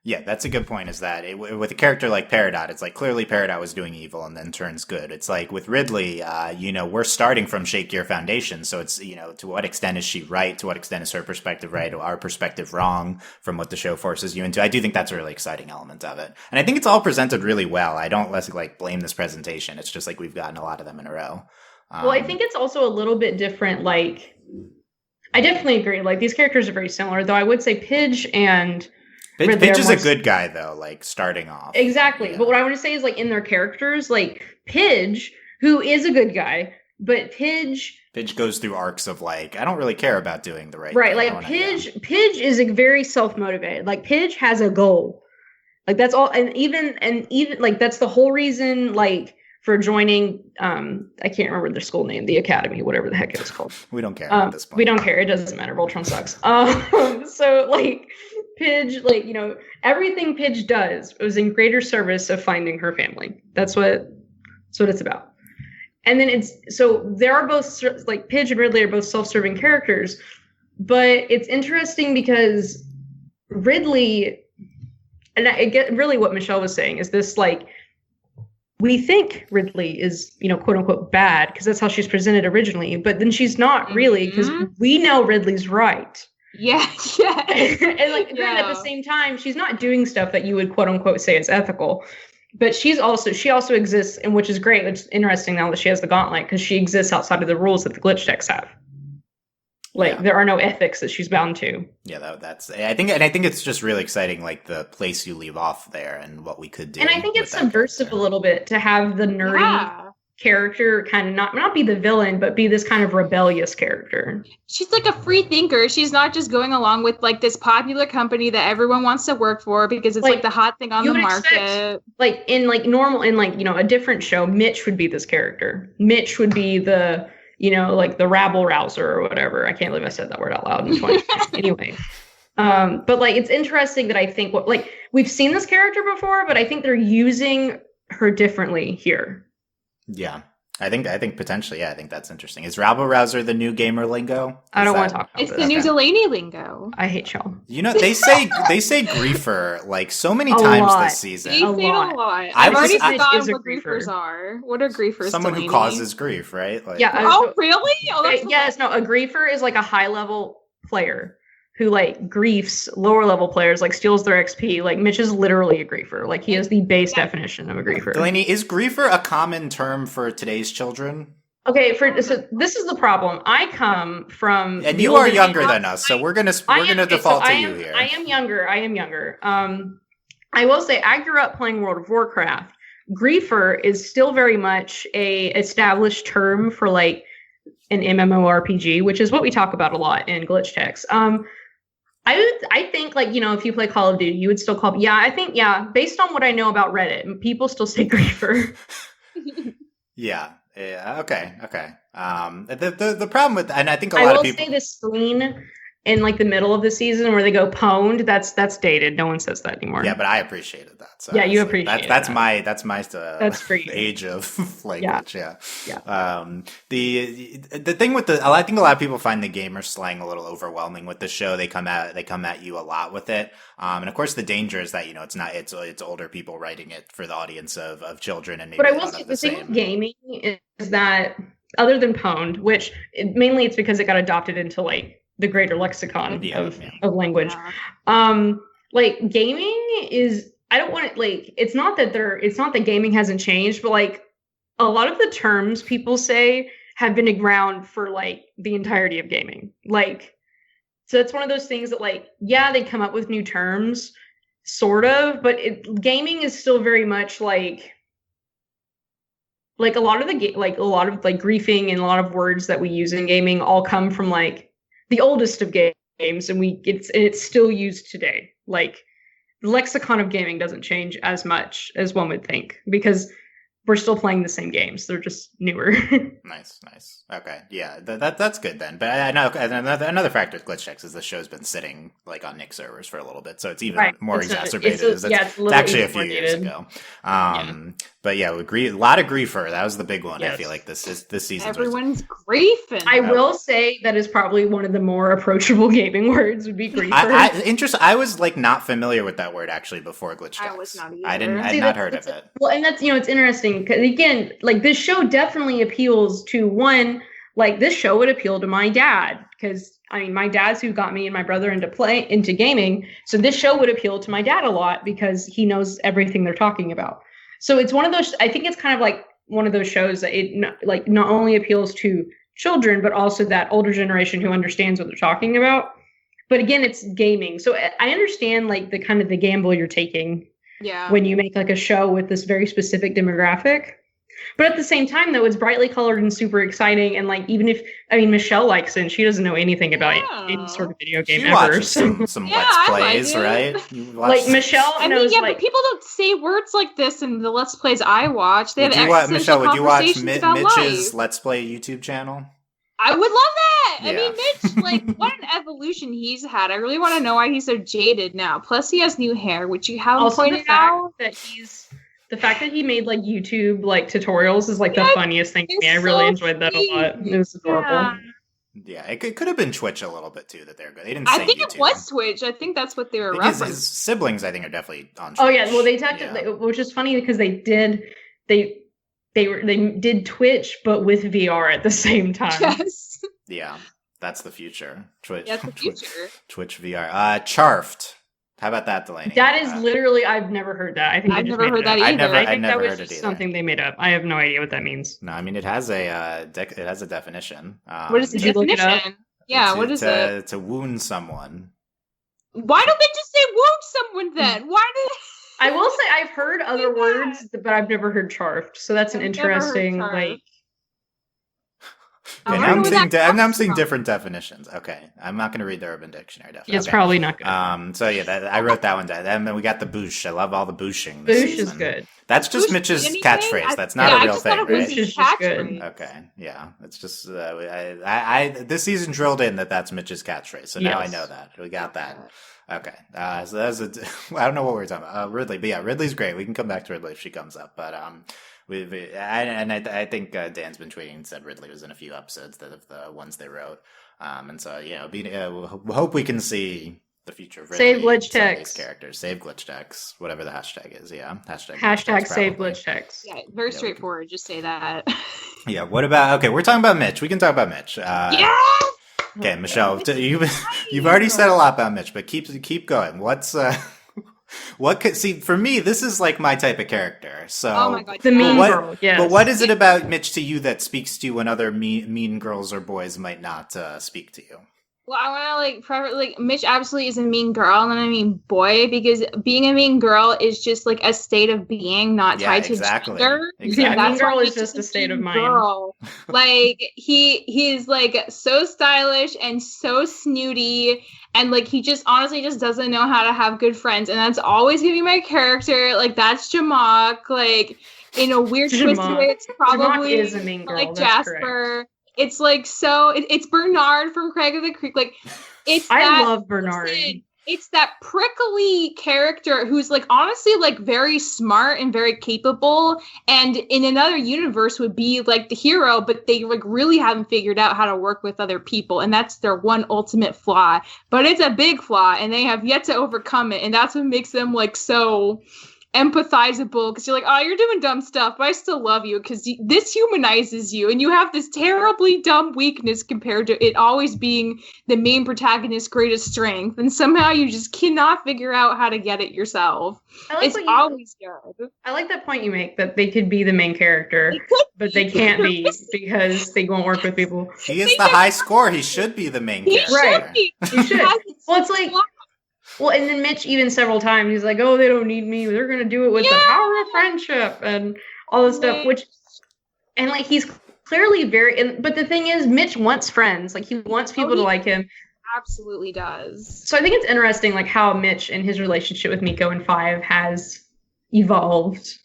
Yeah, that's a good point, is that with a character like Peridot, it's like clearly Peridot was doing evil and then turns good. It's like with Ridley, we're starting from shakier foundation. So it's, to what extent is she right? To what extent is her perspective right? Or our perspective wrong from what the show forces you into? I do think that's a really exciting element of it. And I think it's all presented really well. I don't blame this presentation. It's just like we've gotten a lot of them in a row. Well, I think it's also a little bit different. Like, I definitely agree. Like, these characters are very similar, though I would say Pidge and Pidge is a good guy, though, like, starting off. Exactly. Yeah. But what I want to say is, like, in their characters, like, Pidge, who is a good guy, but Pidge goes through arcs of, like, I don't really care about doing the right thing. Right, like, Pidge is very self-motivated. Like, Pidge has a goal. Like, that's all, and even, like, that's the whole reason, like, for joining, I can't remember their school name, the academy, whatever the heck it was called. We don't care at this point. We don't care. It doesn't matter. Voltron sucks. So, like, Pidge, like, everything Pidge does was in greater service of finding her family. That's what it's about. And then they are both, like, Pidge and Ridley are both self-serving characters, but it's interesting because Ridley, and I get really what Michelle was saying, is this, like, we think Ridley is, quote unquote bad because that's how she's presented originally, but then she's not really, because we know Ridley's right. Yeah. And like, at the same time, she's not doing stuff that you would quote unquote say is ethical, but she also exists, and which is great. It's interesting now that she has the gauntlet, because she exists outside of the rules that the glitch decks have. Like, there are no ethics that she's bound to. Yeah, I think it's just really exciting, like, the place you leave off there and what we could do. And I think it's subversive a little bit to have the nerdy character kind of not be the villain, but be this kind of rebellious character. She's like a free thinker. She's not just going along with, like, this popular company that everyone wants to work for because it's like the hot thing on the market. Like, in like normal, in like, a different show, Mitch would be this character. Mitch would be the, like the rabble rouser or whatever. I can't believe I said that word out loud in 2020. Anyway. But like, it's interesting that I think we've seen this character before, but I think they're using her differently here. Yeah. I think potentially, yeah, I think that's interesting. Is rabble rouser the new gamer lingo? I don't want to talk about It's this. the new Delaney lingo. I hate y'all. You know, they say griefer like so many A times lot. this season. They say it a lot. I've I've already just- I- forgotten is a what griefer. griefers are. What are griefers? Someone Delaney? who causes grief, right? Like, Yeah. Oh, really? Oh, that's Yes, no, a griefer is like a high level player who like griefs lower level players, like steals their XP. Like Mitch is literally a griefer. Like he has the base definition of a griefer. Delaney, is griefer a common term for today's children? Okay, so this is the problem. I come from And the you are older- younger than us, so we're gonna default to you here. I am younger. I will say I grew up playing World of Warcraft. Griefer is still very much a established term for like an MMORPG, which is what we talk about a lot in Glitch Text. I think like, you know, if you play Call of Duty, you would still call based on what I know about Reddit, people still say griefer. Yeah. Okay. The problem with, and I think a I lot will of people say the screen in like the middle of the season where they go pwned, that's dated. No one says that anymore. Yeah, but I appreciated that. So Yeah, you it's appreciate that's that. my That's for you. age of language. Yeah. Yeah. The thing with I think a lot of people find the gamer slang a little overwhelming with the show. They come at you a lot with it. And of course the danger is that, you know, it's older people writing it for the audience of children, and maybe But I they will don't say have the thing same. with gaming is that other than pwned, which mainly it's because it got adopted into like the greater lexicon of language. Yeah. Like gaming is, I don't want it, like, it's not that gaming hasn't changed, but like a lot of the terms people say have been around for like the entirety of gaming. Like, so it's one of those things that like, yeah, they come up with new terms, sort of, but gaming is still very much like a lot of griefing and a lot of words that we use in gaming all come from like the oldest of games, and it's still used today. Like the lexicon of gaming doesn't change as much as one would think because we're still playing the same games. They're just newer. Nice. Okay, yeah, that's good then. But I know another factor with Glitch Checks is the show's been sitting like on Nick servers for a little bit, so it's even more exacerbated. It's actually a few years ago. But yeah, we agree. A lot of griefer. That was the big one. Yes. I feel like this season. Everyone's griefing. I will say that is probably one of the more approachable gaming words would be griefer. Interesting. I was like not familiar with that word actually before Glitch Checks. I was not either. I'd not heard of it. Well, and that's, you know, it's interesting because again, like this show definitely appeals to one. Like this show would appeal to my dad because I mean my dad's who got me and my brother into gaming. So this show would appeal to my dad a lot because he knows everything they're talking about. So it's one of those. I think it's kind of like one of those shows that it like not only appeals to children but also that older generation who understands what they're talking about. But again, it's gaming, so I understand like the kind of the gamble you're taking. Yeah. When you make like a show with this very specific demographic. But at the same time, though, it's brightly colored and super exciting. And like, even if, I mean, Michelle likes it and she doesn't know anything about any sort of video game she ever. Watches So. some Let's Plays, right? Like Michelle knows, but people don't say words like this in the Let's Plays I watch. They have Michelle, would you watch conversations Mitch's Let's Play YouTube channel? I would love that. Yeah. I mean, Mitch, like, what an evolution he's had. I really want to know why he's so jaded now. Plus, he has new hair, which you haven't also pointed out. The fact that he made like YouTube like tutorials is like the funniest thing to me. I really enjoyed that a lot. It was adorable. Yeah, it could have been Twitch a little bit too. That they're good. They didn't. Say I think YouTube. it was Twitch. I think that's what they were referencing. His siblings, I think, are definitely on Twitch. Oh yeah, well they which is funny because they did Twitch but with VR at the same time. Yes. Yeah, that's the future. Twitch. That's the future. Twitch VR. Charfed. How about that, Delaney? That is literally, I've never heard that. I think I've never heard that either. I think that was just something they made up. I have no idea what that means. No, I mean it has a definition. What is the definition? Yeah, what is it? To wound someone. Why don't they just say wound someone then? Why do? I will say I've heard other words, but I've never heard charfed. So that's an interesting like. Okay, now I'm seeing different definitions. Okay, I'm not going to read the Urban Dictionary definition. It's probably not good. So yeah, I wrote that one down. And then we got the boosh. I love all the booshing. Boosh is good. That's just Boosh Mitch's anything? catchphrase. That's not a real thing, right? Boosh is just good. Okay, yeah, it's just I this season drilled in that's Mitch's catchphrase. So now I know that we got that. Okay, so that's I don't know what we're talking about. Ridley, but yeah, Ridley's great. We can come back to Ridley if she comes up, but I think Dan's been tweeting and said Ridley was in a few episodes of the ones they wrote. And so, we'll hope we can see the future of Ridley. Save glitch some of these text. characters. Save glitch text. Whatever the hashtag is. Yeah. Hashtag save glitch text. Yeah, very straightforward. Just say that. Yeah. What about? Okay, we're talking about Mitch. We can talk about Mitch. Yeah. Okay, Michelle, you've already said a lot about Mitch, but keep going. What's see for me? This is like my type of character. So Oh my god. The mean girl. Yes. But what is it about Mitch to you that speaks to you when other mean girls or boys might not speak to you? Well, I want to Mitch absolutely is a mean girl, and then I mean boy, because being a mean girl is just like a state of being, not tied to gender. Yeah, That's mean girl why is Mitch just a state of mean mind. girl. Like he's like so stylish and so snooty, and like he just honestly just doesn't know how to have good friends, and that's always gonna be my character. Like that's Jamak. Like in a weird twisted way, it's probably Jamak is a mean girl. like That's Jasper. correct. It's like it's Bernard from Craig of the Creek. Like I love Bernard. It's that prickly character who's like honestly like very smart and very capable, and in another universe would be like the hero, but they like really haven't figured out how to work with other people, and that's their one ultimate flaw. But it's a big flaw, and they have yet to overcome it, and that's what makes them like so empathizable, because you're like, oh, you're doing dumb stuff, but I still love you because this humanizes you, and you have this terribly dumb weakness compared to it always being the main protagonist's greatest strength, and somehow you just cannot figure out how to get it yourself. It's always good. I like that point you make, that they could be the main character, but they can't be because they won't work with people. He is the high score. He should be the main character. Right. He should. Well, it's like... Well, and then Mitch, even several times, he's like, oh, they don't need me. They're going to do it with the power of friendship and all this stuff, and like, he's clearly but the thing is, Mitch wants friends. Like, he wants people to like him. Absolutely does. So I think it's interesting, like, how Mitch and his relationship with Miko in 5 has evolved.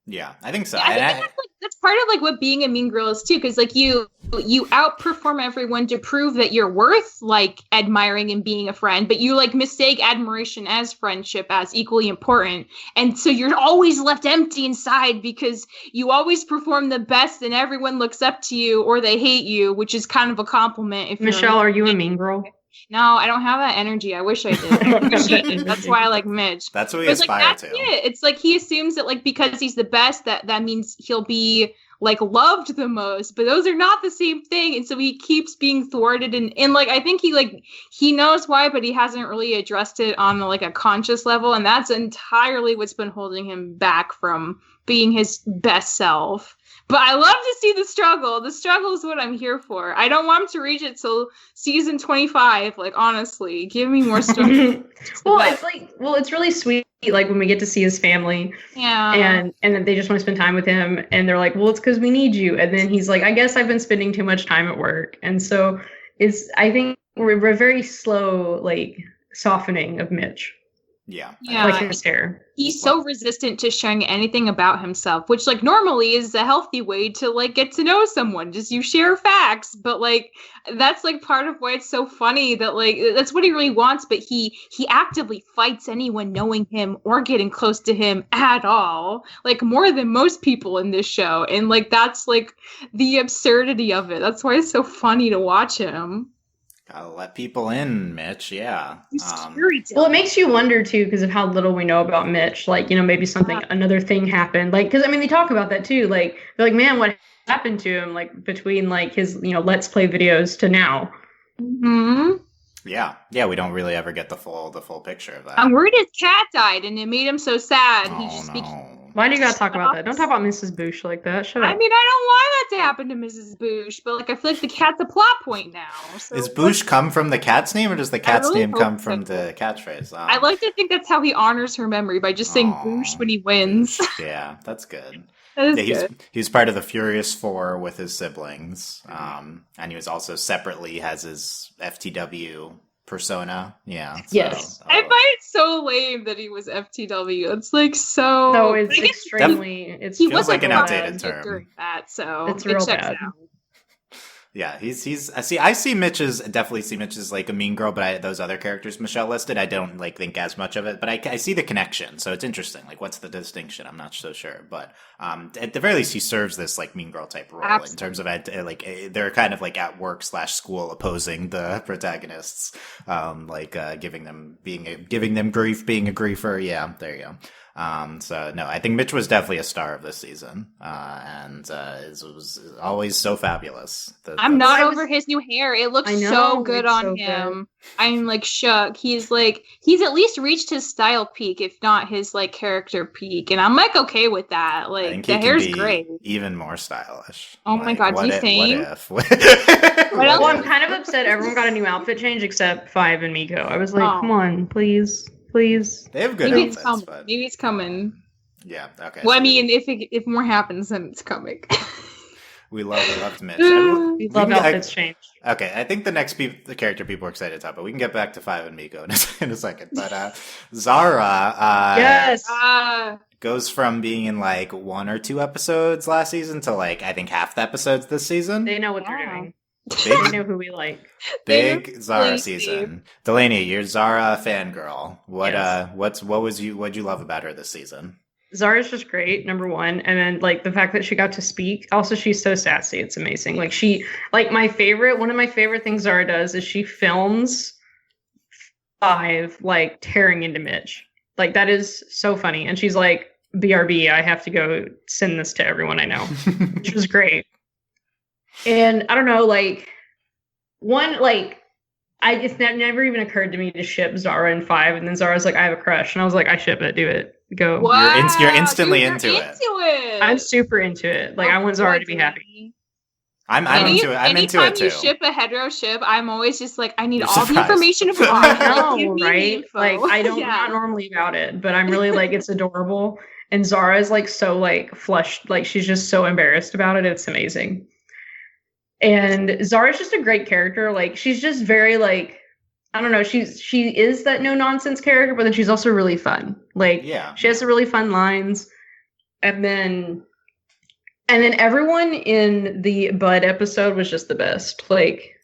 Yeah, I think so. Yeah, I think that's part of like what being a mean girl is too, because like you outperform everyone to prove that you're worth like admiring and being a friend, but you like mistake admiration as friendship as equally important, and so you're always left empty inside because you always perform the best and everyone looks up to you or they hate you, which is kind of a compliment. If Michelle, are you a mean girl? No, I don't have that energy. I wish I did. That's why I like Mitch. That's what we aspire to. It's like he assumes that like because he's the best, that means he'll be like loved the most. But those are not the same thing. And so he keeps being thwarted. And like I think he knows why, but he hasn't really addressed it on like a conscious level. And that's entirely what's been holding him back from being his best self. But I love to see the struggle. The struggle is what I'm here for. I don't want him to reach it till season 25. Like, honestly, give me more struggle. It's really sweet. Like when we get to see his family, and then they just want to spend time with him, and they're like, "Well, it's because we need you." And then he's like, "I guess I've been spending too much time at work." And so I think we're very slow, like softening of Mitch. Yeah. Like his hair. He's so resistant to sharing anything about himself, which like normally is a healthy way to like get to know someone. Just you share facts, but like that's like part of why it's so funny that like that's what he really wants, but he actively fights anyone knowing him or getting close to him at all, like more than most people in this show. And like that's like the absurdity of it. That's why it's so funny to watch him. Gotta let people in, Mitch. Yeah. Well, it makes you wonder too, because of how little we know about Mitch. Like, maybe another thing happened. Like, because I mean, they talk about that too. Like, they're like, man, what happened to him? Like between like his, Let's Play videos to now. Hmm. Yeah. We don't really ever get the full picture of that. I'm worried his cat died, and it made him so sad. Why do you gotta talk about that? Don't talk about Mrs. Bush like that. Shut up. I mean, I don't want that to happen to Mrs. Bush, but like I feel like the cat's a plot point now. So Does Bush come from the cat's name, or does the cat's name come from the catchphrase? I like to think that's how he honors her memory, by just saying Bush when he wins. Yeah, that's good. Good. He's part of the Furious Four with his siblings, and he was also separately has his FTW persona. Yeah. Yes. I find it so lame that he was FTW. It's like so. No, it's extremely. He feels like an outdated term. That, so it's real bad. Yeah, he's. I definitely see Mitch as like a mean girl, but those other characters Michelle listed, I don't like think as much of it. But I see the connection, so it's interesting. Like, what's the distinction? I'm not so sure, but at the very least, he serves this like mean girl type role in terms of they're kind of like at work / school opposing the protagonists, giving them grief, being a griefer. Yeah, there you go. So no, I think Mitch was definitely a star of this season, and it was always so fabulous. I'm not over his new hair. It looks so good on him. I'm like shook. He's at least reached his style peak, if not his like character peak, and I'm like okay with that. Like the hair's great, even more stylish. Oh my god, do you think? What if? Well, I'm kind of upset. Everyone got a new outfit change except Five and Miko. I was like, come on, please. They have good outfits, but... Maybe it's coming. Yeah, okay. Well, I mean, if more happens, then it's coming. we loved Mitch. We love outfits change. Okay, I think the character people are excited to talk about. We can get back to Five and Miko in a second. But Zara yes. Goes from being in like 1 or 2 episodes last season to like I think half the episodes this season. They know what they're doing. They know who we like. Big Zara season. Delaney, you're Zara fangirl. What'd you love about her this season? Zara's just great, number one. And then like the fact that she got to speak. Also, she's so sassy. It's amazing. Like one of my favorite things Zara does is she films Five like tearing into Mitch. Like that is so funny. And she's like, BRB, I have to go send this to everyone I know. Which was great. And I don't know, like, it's never even occurred to me to ship Zara and Five, and then Zara's like, I have a crush, and I was like, I ship it, do it, go. Wow, you're instantly into it. I'm super into it. Like, I want Zara to be happy. I'm into it. I'm into it too. Anytime you ship a hetero ship, I'm always just like, I need all the information about it. I know, right? Like, I'm not normally about it, but I'm really like, it's adorable. And Zara is like so like flushed, like she's just so embarrassed about it. It's amazing. And Zara's just a great character. Like she's just very like, I don't know. She is that no nonsense character, but then she's also really fun. Like she has some really fun lines. And then everyone in the Bud episode was just the best. Like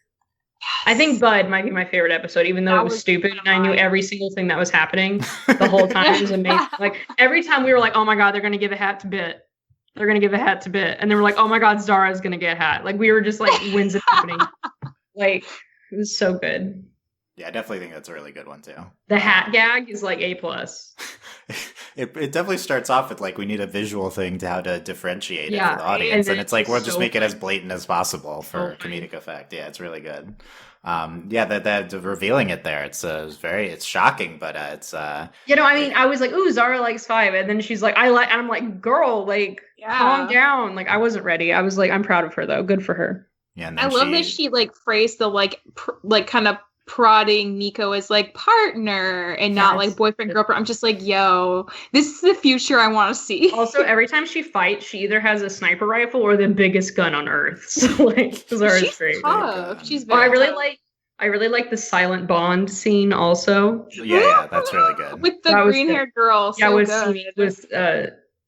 I think Bud might be my favorite episode, even though it was stupid and I knew every single thing that was happening the whole time. It was amazing. Like every time we were like, oh my God, they're going to give a hat to Bit. They're going to give a hat to Bit. And then we're like, oh my God, Zara's going to get a hat. Like we were just like, when's it happening? Like it was so good. Yeah, I definitely think that's a really good one too. The hat gag is like A+. It definitely starts off with like we need a visual thing to how to differentiate it for the audience, and it's like we'll just make it as blatant as possible for comedic effect. Yeah, it's really good. That revealing it there, it's shocking, but it's I mean, I was like, ooh, Zara likes Five, and then she's like, and I'm like, girl, like calm down. Like I wasn't ready. I was like, I'm proud of her though. Good for her. Yeah, and I love that she like phrased the like kind of prodding Miko as like partner and not like boyfriend girlfriend. I'm just like, yo, this is the future I want to see. Also, every time she fights, she either has a sniper rifle or the biggest gun on earth. So like, Zara's great. Tough. She's very I really like the silent Bond scene also. Yeah, that's really good. With the green haired girl. With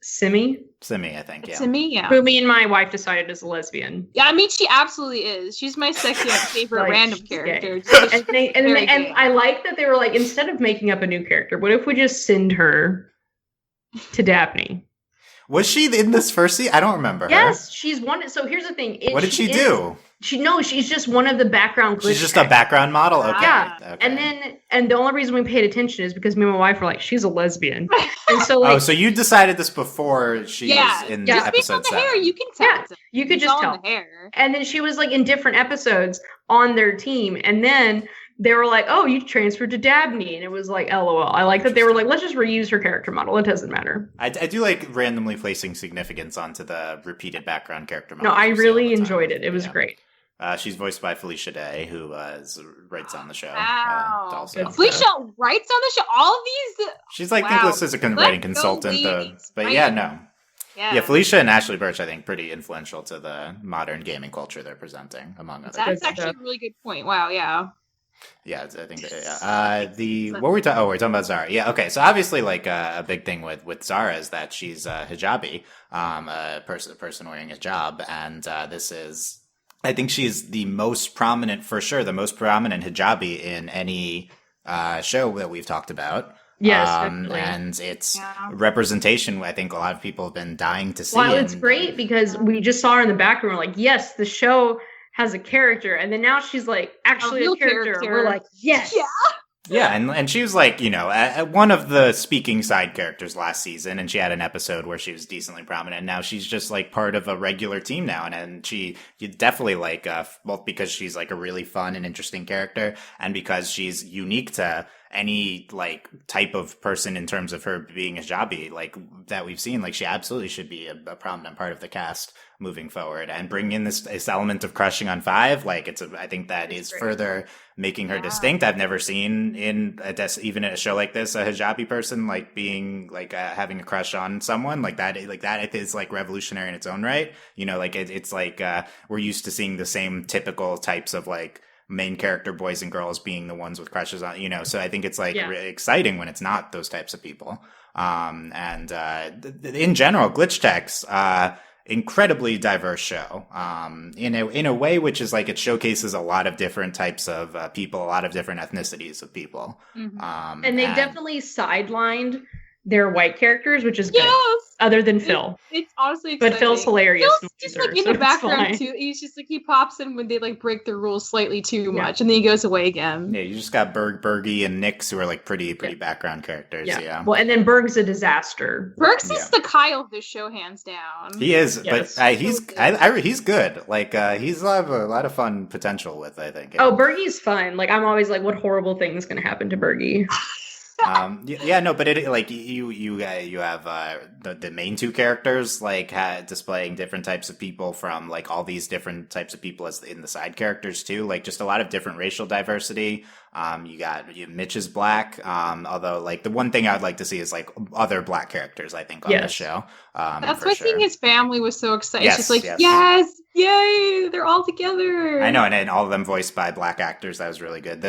Simi. Simi, I think, yeah. Simi, yeah. Who me and my wife decided is a lesbian. Yeah, I mean, she absolutely is. She's my second favorite like, random character. And I like that they were like, instead of making up a new character, what if we just send her to Daphne? Was she in this first season? I don't remember her. Yes, she's one. So here's the thing. What did she do? She's just one of the background glitch. She's just a background model? Okay. Yeah. Okay. And the only reason we paid attention is because me and my wife were like, she's a lesbian. And so like, so you decided this before she was in just episode 7. Hair, you can tell. Yeah, you could just tell. The hair. And then she was like in different episodes on their team. And then they were like, oh, you transferred to Dabney. And it was like, LOL. I like that they were like, let's just reuse her character model. It doesn't matter. I do like randomly placing significance onto the repeated background character model. No, I really enjoyed it. It was great. She's voiced by Felicia Day, who writes on the show. Wow. Also, Felicia writes on the show? All of these? She's like, think this is a writing consultant. But yeah, Felicia and Ashley Birch, I think, pretty influential to the modern gaming culture they're presenting, among others. That's actually a really good point. Wow, yeah. Yeah, I think. What were we talking? Oh, we're talking about Zara. Yeah, okay. So obviously, like a big thing with Zara is that she's hijabi, a person wearing a hijab, and this is I think she's the most prominent, for sure, the most prominent hijabi in any show that we've talked about. Yes, definitely. And it's representation. I think a lot of people have been dying to see. Well, it's great because we just saw her in the background. We're like, yes, the show has a character, and then now she's like actually a character. We're like, yes, yeah, and she was like, you know, one of the speaking side characters last season, and she had an episode where she was decently prominent. And now she's just like part of a regular team now, and you definitely like both because she's like a really fun and interesting character, and because she's unique to any like type of person in terms of her being a hijabi like that we've seen. Like she absolutely should be a prominent part of the cast moving forward, and bring in this element of crushing on Five. Like I think that is further making her distinct. I've never seen in even in a show like this a hijabi person like being like having a crush on someone like that. Like that is like revolutionary in its own right. You know, like it's like we're used to seeing the same typical types of like main character boys and girls being the ones with crushes on, you know, so I think it's like really exciting when it's not those types of people. And in general, Glitch Tech's incredibly diverse show in a way which is like it showcases a lot of different types of people, a lot of different ethnicities of people. And they've definitely sidelined their white characters, which is good. Other than Phil. It's honestly exciting. But Phil's hilarious. Phil's just like in the background too. He's just like, he pops in when they like break the rules slightly too much, and then he goes away again. Yeah, you just got Bergie and Nix who are like pretty background characters. Yeah. Well, and then Berg's a disaster. Berg's is the Kyle of this show, hands down. He is, but he's good. Like he's a lot of fun potential with, I think. Oh, Bergie's fun. Like I'm always like, what horrible thing is going to happen to Bergie? But it like you have the main two characters like displaying different types of people from like all these different types of people as in the side characters too, like just a lot of different racial diversity. Mitch is black, although like the one thing I'd like to see is like other black characters, I think, on the show. That's why seeing his family was so exciting. It's just like, yes, yay, they're all together. I know, and all of them voiced by black actors. That was really good.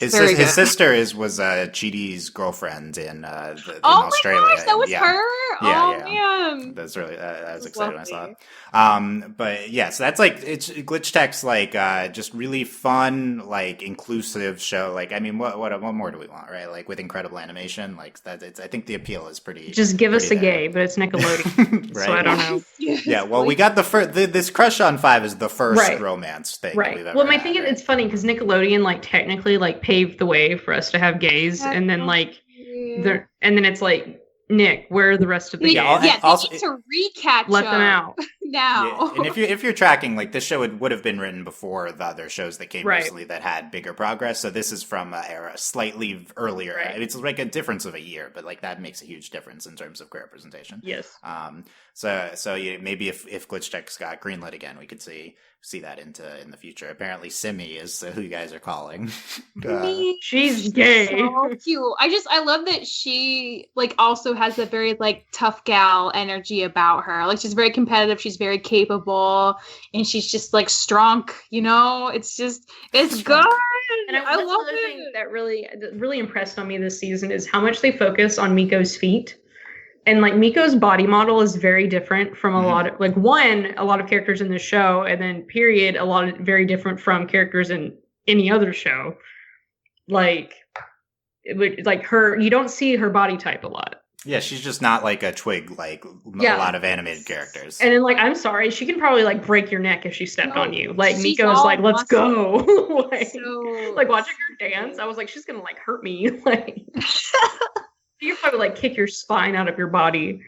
His sister was Chidi's girlfriend in Australia. Oh my gosh, that was her? Man. That's really that was exciting when I saw it. But yeah, so that's like it's Glitch Tech's like just really fun, like inclusive show. Like I mean, what more do we want, right? Like with incredible animation, like that. I think the appeal is pretty. Just give us a gay, but it's Nickelodeon, right? So I don't know. Yeah, well, we got this crush on Five is the first romance thing, right? We've ever well, my had, thing is, it's funny because Nickelodeon like technically like paved the way for us to have gays, and then like and then it's like, Nick, where are the rest of the gays? They need to recatch let them out now. Yeah. And if you're tracking, like this show would have been written before the other shows that came recently that had bigger progress. So this is from an era slightly earlier. Right. It's like a difference of a year, but like that makes a huge difference in terms of queer representation. Yes. So maybe if Glitch Tech's got greenlit again, we could see that in the future. Apparently Simi is who you guys are calling. She's gay. So cute. I love that she like also has a very like tough gal energy about her. Like she's very competitive, she's very capable, and she's just like strong, you know? It's good. And I love it. Thing that really impressed on me this season is how much they focus on Miko's feet. And like Miko's body model is very different from a lot of characters in the show, and then very different from characters in any other show. Like her, you don't see her body type a lot. Yeah, she's just not like a twig like a lot of animated characters. And then like, I'm sorry, she can probably like break your neck if she stepped on you. Like Miko's like, let's go. like watching her dance, I was like, she's gonna like hurt me. Like. You probably like kick your spine out of your body.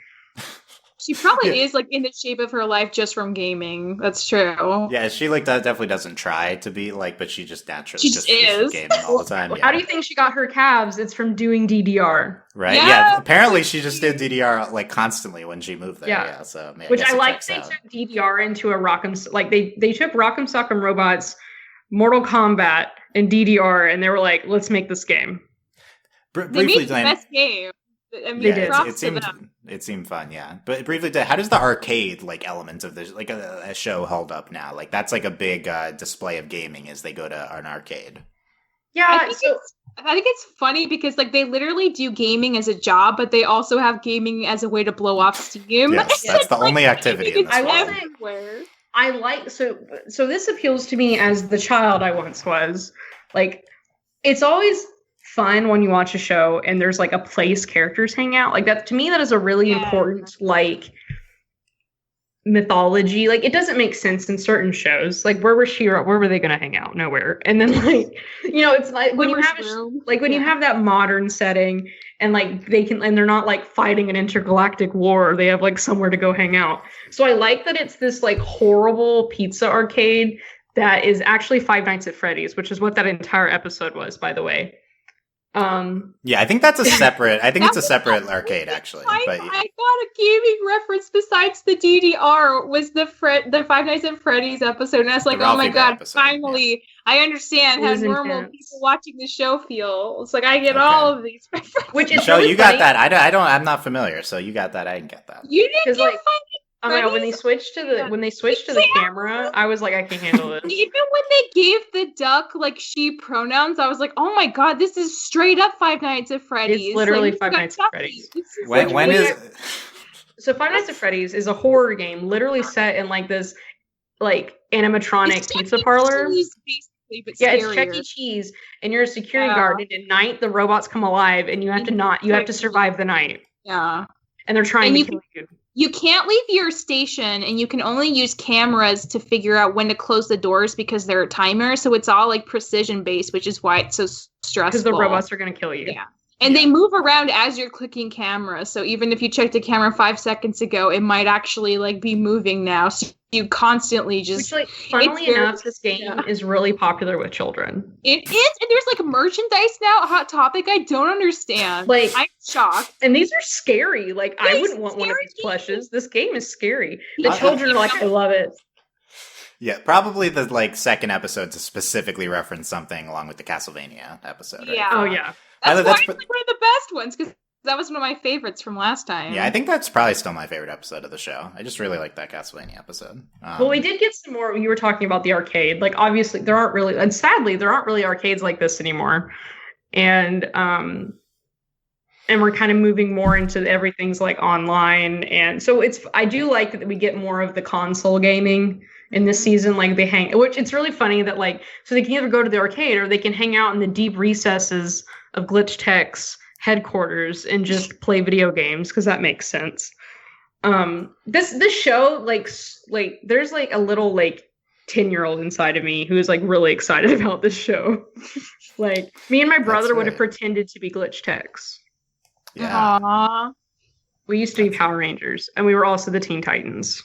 She probably is like in the shape of her life just from gaming. That's true. Yeah, she like definitely doesn't try to be like, but she just naturally just is gaming all the time. How do you think she got her calves? It's from doing DDR. Right? Yeah. Apparently she just did DDR like constantly when she moved there. Yeah. So which I like they took DDR into a Rock'em like they took Rock'em Sock'em Robots, Mortal Kombat, and DDR, and they were like, let's make this game. They made the best game. I mean, it seemed fun, yeah. But briefly, how does the arcade like element of this like a show hold up now? Like that's like a big display of gaming as they go to an arcade. Yeah, I think it's funny because like they literally do gaming as a job, but they also have gaming as a way to blow off steam. Yes, that's the only activity in this I like so this appeals to me as the child I once was. Like, it's always fun when you watch a show and there's like a place characters hang out. Like, that to me, that is a really important like mythology. Like, it doesn't make sense in certain shows. Like, where were they gonna hang out? Nowhere. And then like, it's like when you have you have that modern setting and like they're not like fighting an intergalactic war, or they have like somewhere to go hang out. So I like that it's this like horrible pizza arcade that is actually Five Nights at Freddy's, which is what that entire episode was, by the way. Yeah, I think that's a separate. I think it's a separate arcade, actually. But I got a gaming reference besides the DDR was the Five Nights at Freddy's episode, and I was like, oh my god, episode, finally, I understand how normal people watching the show feel. It's like I get all of these references. Which is Michelle, really you funny. got that. I'm not familiar, so you got that. I didn't get that. You didn't get when they switched to the camera, I was like, I can't handle this. Even when they gave the duck like she pronouns, I was like, oh my god, this is straight up Five Nights at Freddy's. It's literally Five Nights at Freddy's. So Five Nights at Freddy's is a horror game, literally set in like this like animatronic pizza parlor. But it's Chuck E. Cheese, and you're a security guard, and at night the robots come alive, and you have to survive the night. Yeah, and they're trying to kill you. You can't leave your station, and you can only use cameras to figure out when to close the doors because they're a timer. So it's all like precision based, which is why it's so stressful. Because the robots are going to kill you. Yeah. And they move around as you're clicking camera. So even if you checked a camera 5 seconds ago, it might actually like be moving now. So you constantly just... Which, like, funnily enough, this game is really popular with children. It is. And there's like merchandise now, a Hot Topic. I don't understand. Like, I'm shocked. And these are scary. Like, I wouldn't want one of these plushes. This game is scary. The children are like, I love it. Yeah, probably the like second episode to specifically reference something along with the Castlevania episode. Right? Yeah. Oh, yeah. That's why it's like one of the best ones, because that was one of my favorites from last time. Yeah, I think that's probably still my favorite episode of the show. I just really like that Castlevania episode. Well, we did get some more. You were talking about the arcade. Like, obviously, there aren't really, and sadly, there aren't really arcades like this anymore. And we're kind of moving more into everything's like online. And so I do like that we get more of the console gaming in this season. Like, they hang, which it's really funny that like, so they can either go to the arcade or they can hang out in the deep recesses of Glitch Tech's headquarters and just play video games, because that makes sense. This show, like there's like a little like 10-year-old inside of me who is like really excited about this show. Like, me and my brother would have pretended to be Glitch Techs. Yeah. Aww. We used to be Power Rangers, and we were also the Teen Titans.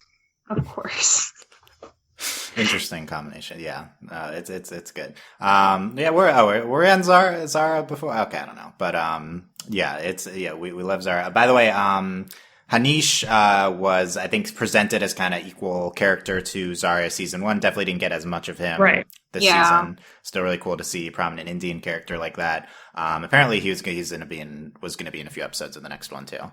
Of course. Interesting combination. Yeah, it's good. Yeah, we're in Zara before. Okay, I don't know, but we love Zara. By the way, Hanish was, I think, presented as kind of equal character to Zarya season 1. Definitely didn't get as much of him this season. Still really cool to see a prominent Indian character like that. Apparently he was going to be in a few episodes in the next one too.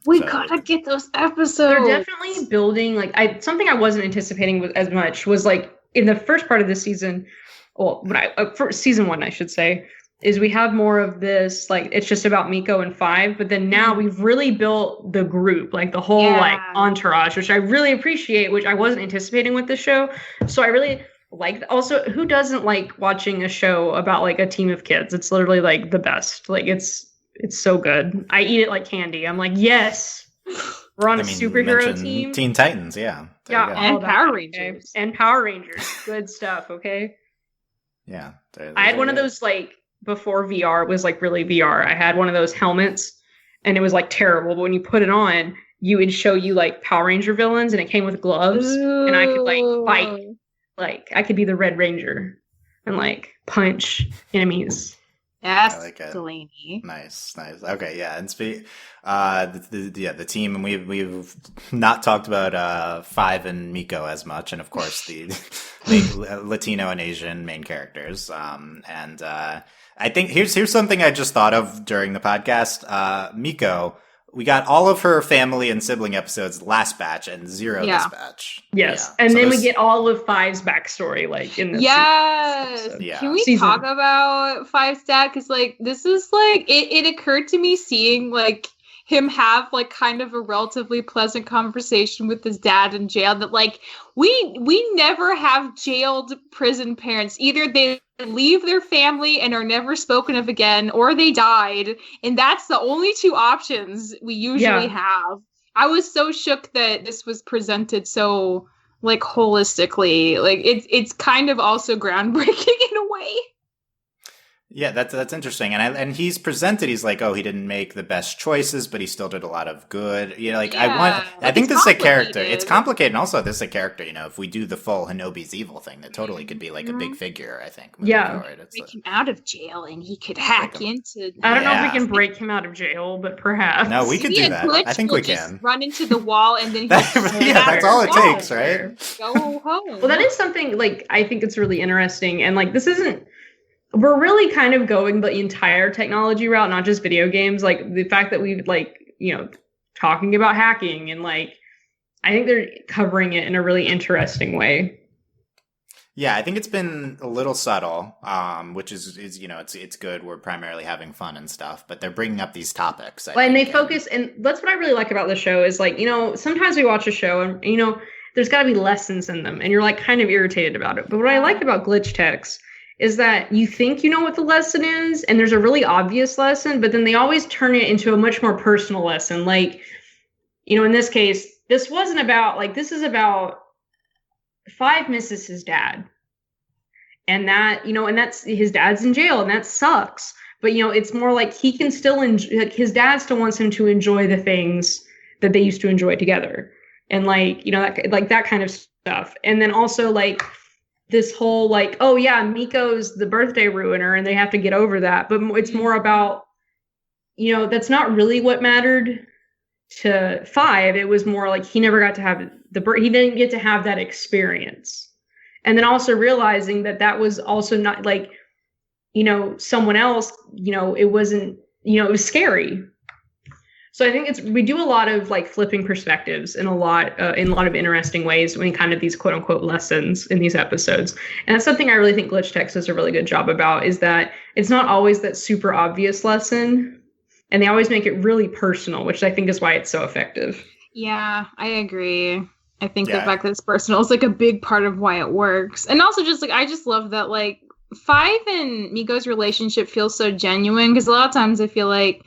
We gotta get those episodes. They're definitely building like something I wasn't anticipating as much was like in the first part of this season. Well, for season 1, I should say, is we have more of this, like, it's just about Miko and Five, but then now we've really built the group, like the whole like entourage, which I really appreciate, which I wasn't anticipating with this show. So I really like. Also, who doesn't like watching a show about like a team of kids? It's literally like the best. Like, it's so good. I eat it like candy. I'm like, yes, we're on a superhero team. Teen Titans, yeah. And Power Rangers. Okay? And Power Rangers. Good stuff, okay? Yeah. I had one of those, like, before VR was, like, really VR. I had one of those helmets, and it was, like, terrible. But when you put it on, you would show you, like, Power Ranger villains, and it came with gloves. Ooh. And I could, like, fight. Like, I could be the Red Ranger and, like, punch enemies. Yes, like Delaney. Nice. Okay, yeah, and the team, and we've not talked about Five and Miko as much, and of course the Latino and Asian main characters. And I think here's something I just thought of during the podcast. Miko, we got all of her family and sibling episodes last batch and zero this batch. Yes. Yeah. And so then we get all of Five's backstory, like, in this episode. Yeah. Can we talk about Five's dad? Because, like, this is, like, it occurred to me seeing, like, him have like kind of a relatively pleasant conversation with his dad in jail that like we never have jailed prison parents. Either they leave their family and are never spoken of again, or they died, and that's the only two options we usually have. I was so shook that this was presented so like holistically. Like it's kind of also groundbreaking in a way. Yeah, that's interesting, and he's presented. He's like, oh, he didn't make the best choices, but he still did a lot of good. You know, like I think this is a character. It's complicated, and also this is a character. You know, if we do the full Hinobi's evil thing, that totally could be like a big figure. I think. Break him out of jail, and he could hack into. I don't know if we can break him out of jail, but perhaps. No, we could do that. I think we can. Run into the wall, and then that's all it takes, right? Go home. Well, that is something like I think it's really interesting, and like this isn't. We're really kind of going the entire technology route, not just video games. Like the fact that we like, you know, talking about hacking and like, I think they're covering it in a really interesting way. Yeah, I think it's been a little subtle, which is you know, it's good. We're primarily having fun and stuff, but they're bringing up these topics. And they focus, and that's what I really like about the show is like, you know, sometimes we watch a show and, you know, there's got to be lessons in them and you're like kind of irritated about it. But what I like about glitch techs is that you think you know what the lesson is, and there's a really obvious lesson, but then they always turn it into a much more personal lesson. Like, you know, in this case, this wasn't about, like, this is about Five misses his dad. And that, you know, and that's, his dad's in jail, and that sucks. But, you know, it's more like he can still enjoy, like, his dad still wants him to enjoy the things that they used to enjoy together. And, like, you know, that kind of stuff. And then also, like, this whole like, oh yeah, Miko's the birthday ruiner and they have to get over that. But it's more about, you know, that's not really what mattered to Five. It was more like he never got to have he didn't get to have that experience. And then also realizing that was also not like, you know, someone else, you know, it wasn't, you know, it was scary. So I think we do a lot of like flipping perspectives in a lot of interesting ways when kind of these quote unquote lessons in these episodes. And that's something I really think Glitch Text does a really good job about, is that it's not always that super obvious lesson, and they always make it really personal, which I think is why it's so effective. Yeah, I agree. I think the fact that it's personal is like a big part of why it works. And also just like, I just love that like Five and Miko's relationship feels so genuine, because a lot of times I feel like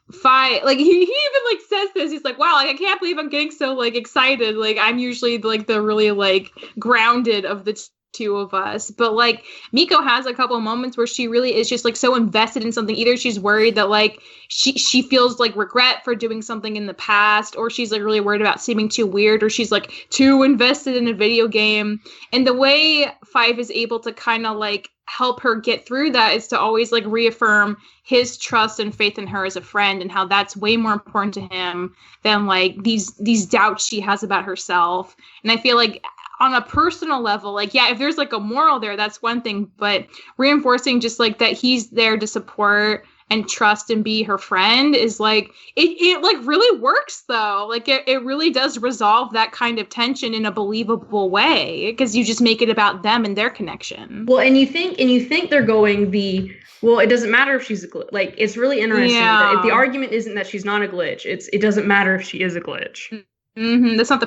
Five, like he even like says this, he's like, wow, like I can't believe I'm getting so like excited, like I'm usually like the really like grounded of the two of us. But like Miko has a couple of moments where she really is just like so invested in something. Either she's worried that like she feels like regret for doing something in the past, or she's like really worried about seeming too weird, or she's like too invested in a video game. And the way Five is able to kind of like help her get through that is to always like reaffirm his trust and faith in her as a friend, and how that's way more important to him than like these doubts she has about herself. And I feel like on a personal level, like, yeah, if there's like a moral there, that's one thing, but reinforcing just like that he's there to support and trust and be her friend is like, it like really works though. Like it really does resolve that kind of tension in a believable way, because you just make it about them and their connection. Well, and you think they're going well, it doesn't matter if she's a glitch. Like, it's really interesting that if the argument isn't that she's not a glitch, it doesn't matter if she is a glitch. Mm-hmm. That's not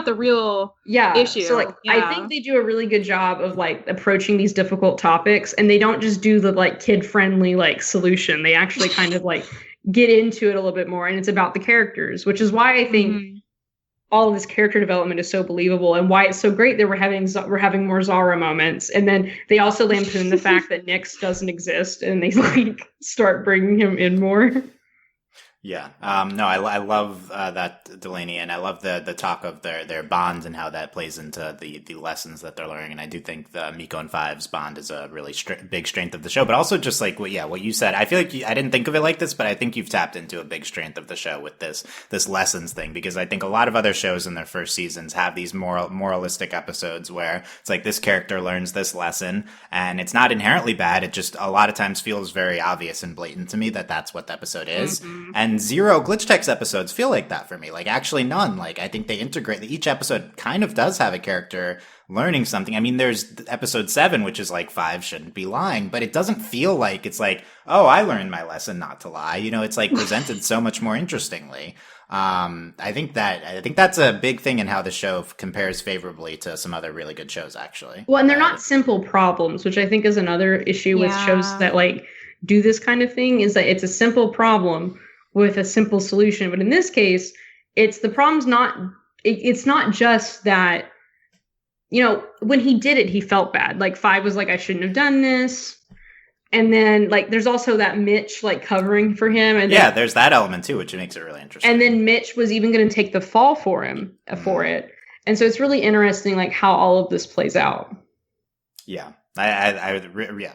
the real issue. So like, I think they do a really good job of like approaching these difficult topics, and they don't just do the like kid friendly like solution. They actually kind of like get into it a little bit more, and it's about the characters, which is why I think all of this character development is so believable, and why it's so great that we're having more Zara moments. And then they also lampoon the fact that Nyx doesn't exist, and they like start bringing him in more. Yeah. No, I love that Delaney, and I love the talk of their bond and how that plays into the lessons that they're learning. And I do think the Miko and Five's bond is a really big strength of the show. But also just like what you said, I feel like I didn't think of it like this, but I think you've tapped into a big strength of the show with this lessons thing, because I think a lot of other shows in their first seasons have these moralistic episodes where it's like this character learns this lesson, and it's not inherently bad. It just a lot of times feels very obvious and blatant to me that that's what the episode is. Mm-hmm. And And zero Glitch Text episodes feel like that for me. Like, actually none. Like, I think they integrate. Each episode kind of does have a character learning something. I mean, there's episode 7, which is like 5 shouldn't be lying, but it doesn't feel like it's like, oh, I learned my lesson not to lie. You know, it's like presented so much more interestingly. I think that's a big thing in how the show compares favorably to some other really good shows, actually. Well, and they're not simple problems, which I think is another issue with shows that like do this kind of thing, is that it's a simple problem with a simple solution. But in this case, it's the problem's not, it's not just that, you know, when he did it, he felt bad. Like 5 was like, I shouldn't have done this. And then like there's also that Mitch like covering for him. And yeah, there's that element too, which makes it really interesting. And then Mitch was even going to take the fall for him for it. And so it's really interesting like how all of this plays out. Yeah. I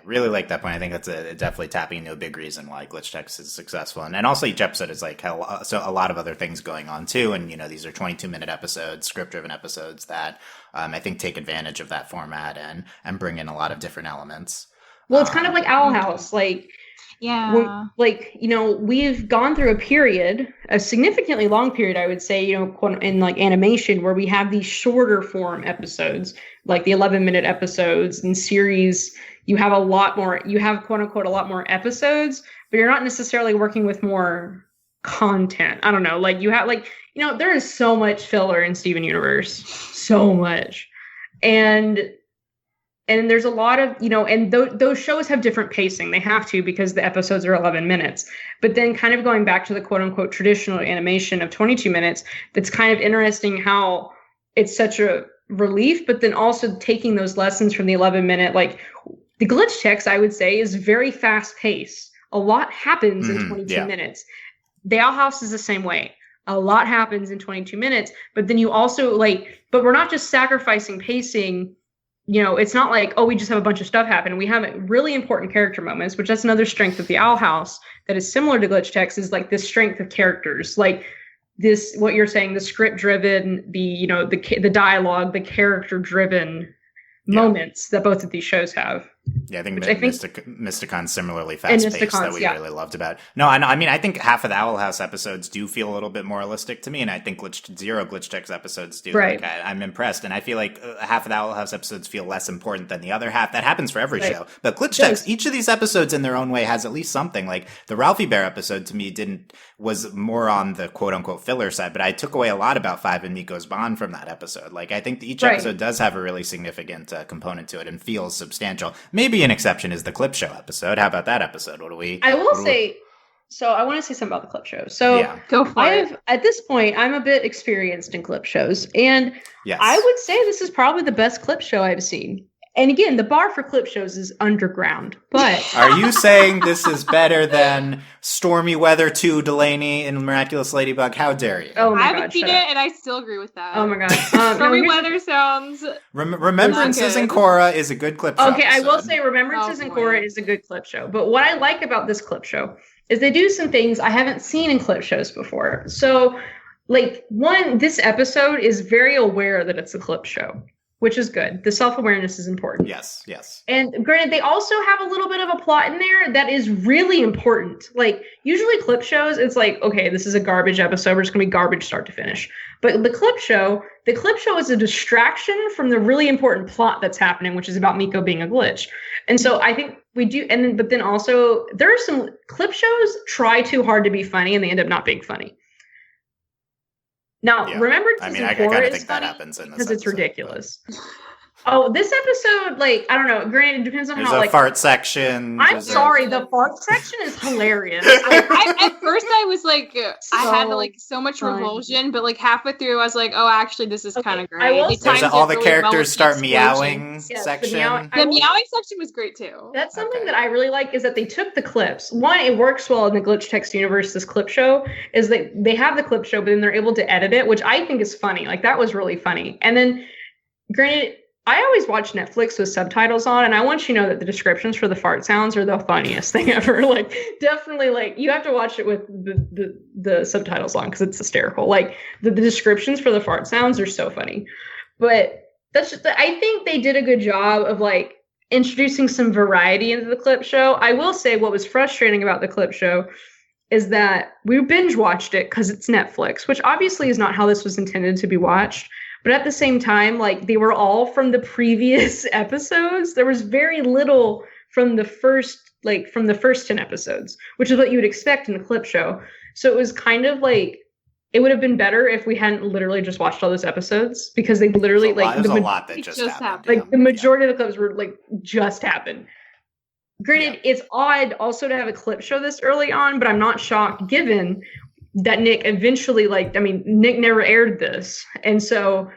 really like that point. I think that's definitely tapping into a big reason why Glitch Text is successful. And also each episode is like a lot of other things going on too. And, you know, these are 22-minute episodes, script-driven episodes that I think take advantage of that format and bring in a lot of different elements. Well, it's kind of like Owl House. Like, like, you know, we've gone through a period, a significantly long period, I would say, you know, in like animation where we have these shorter form episodes, like the 11-minute episodes. In series, you have a lot more, you have quote unquote a lot more episodes, but you're not necessarily working with more content. I don't know. Like you have like, you know, there is so much filler in Steven Universe, so much. And there's a lot of, you know, and those shows have different pacing. They have to because the episodes are 11 minutes. But then kind of going back to the quote unquote traditional animation of 22 minutes, that's kind of interesting how it's such a relief, but then also taking those lessons from the 11-minute, like the Glitch Text, I would say, is very fast paced. A lot happens in 22 minutes. The Owl House is the same way. A lot happens in 22 minutes, but then you also like, but we're not just sacrificing pacing. You know, it's not like, oh, we just have a bunch of stuff happen. We have really important character moments, which that's another strength of the Owl House that is similar to Glitch Text, is like this strength of characters. Like this, what you're saying, the script driven, the, you know, the dialogue, the character driven moments that both of these shows have. Yeah, I think Mysticon's similarly fast-paced that we really loved about. No, I mean, I think half of the Owl House episodes do feel a little bit more realistic to me, and I think zero Glitch Text episodes do. Right. Like, I'm impressed, and I feel like half of the Owl House episodes feel less important than the other half. That happens for every show. But Glitch Text, each of these episodes in their own way has at least something. Like, the Ralphie Bear episode, to me, was more on the quote-unquote filler side, but I took away a lot about Five and Miko's bond from that episode. Like, I think each episode does have a really significant component to it and feels substantial. Maybe an exception is the Clip Show episode. How about that episode? I want to say something about the Clip Show. So go for it. At this point, I'm a bit experienced in clip shows, and I would say this is probably the best clip show I've seen. And again, the bar for clip shows is underground. But are you saying this is better than Stormy Weather 2 Delaney and Miraculous Ladybug? How dare you? Oh my I haven't seen it, and I still agree with that. Oh my god. Stormy Weather sounds. Remembrances in Korra is a good clip show. Okay, episode. I will say Remembrances in Korra is a good clip show. But what I like about this clip show is they do some things I haven't seen in clip shows before. So, like, this episode is very aware that it's a clip show, which is good. The self-awareness is important. Yes, yes. And granted, they also have a little bit of a plot in there that is really important. Like, usually clip shows, it's like, okay, this is a garbage episode. We're just going to be garbage start to finish. But the clip show is a distraction from the really important plot that's happening, which is about Miko being a glitch. And so I think we do, but then also, there are some clip shows try too hard to be funny and they end up not being funny. Now, Remembrances in Korra is funny because it's ridiculous. Oh, this episode, like, I don't know. Granted, it depends on There's how, a fart section. I'm sorry, the fart section is hilarious. At first, I was like, I had like so much revulsion, but like halfway through, I was like, oh, actually, this is kind of great. All the characters start meowing section. The meowing section was great too. That's something that I really like, is that they took the clips. One, it works well in the Glitch Text universe. This clip show is that they have the clip show, but then they're able to edit it, which I think is funny. Like, that was really funny. And then, granted, I always watch Netflix with subtitles on, and I want you to know that the descriptions for the fart sounds are the funniest thing ever. Like, definitely, like, you have to watch it with the subtitles on because it's hysterical. Like, the descriptions for the fart sounds are so funny. But that's just, I think they did a good job of, like, introducing some variety into the clip show. I will say what was frustrating about the clip show is that we binge watched it because it's Netflix, which obviously is not how this was intended to be watched. But at the same time, like they were all from the previous episodes. There was very little from the first 10 episodes, which is what you would expect in a clip show. So it was kind of like, it would have been better if we hadn't literally just watched all those episodes, because they literally there's a lot that just happened. Like the majority of the clips were like just happened. Granted, it's odd also to have a clip show this early on, but I'm not shocked given that Nick eventually, Nick never aired this. And so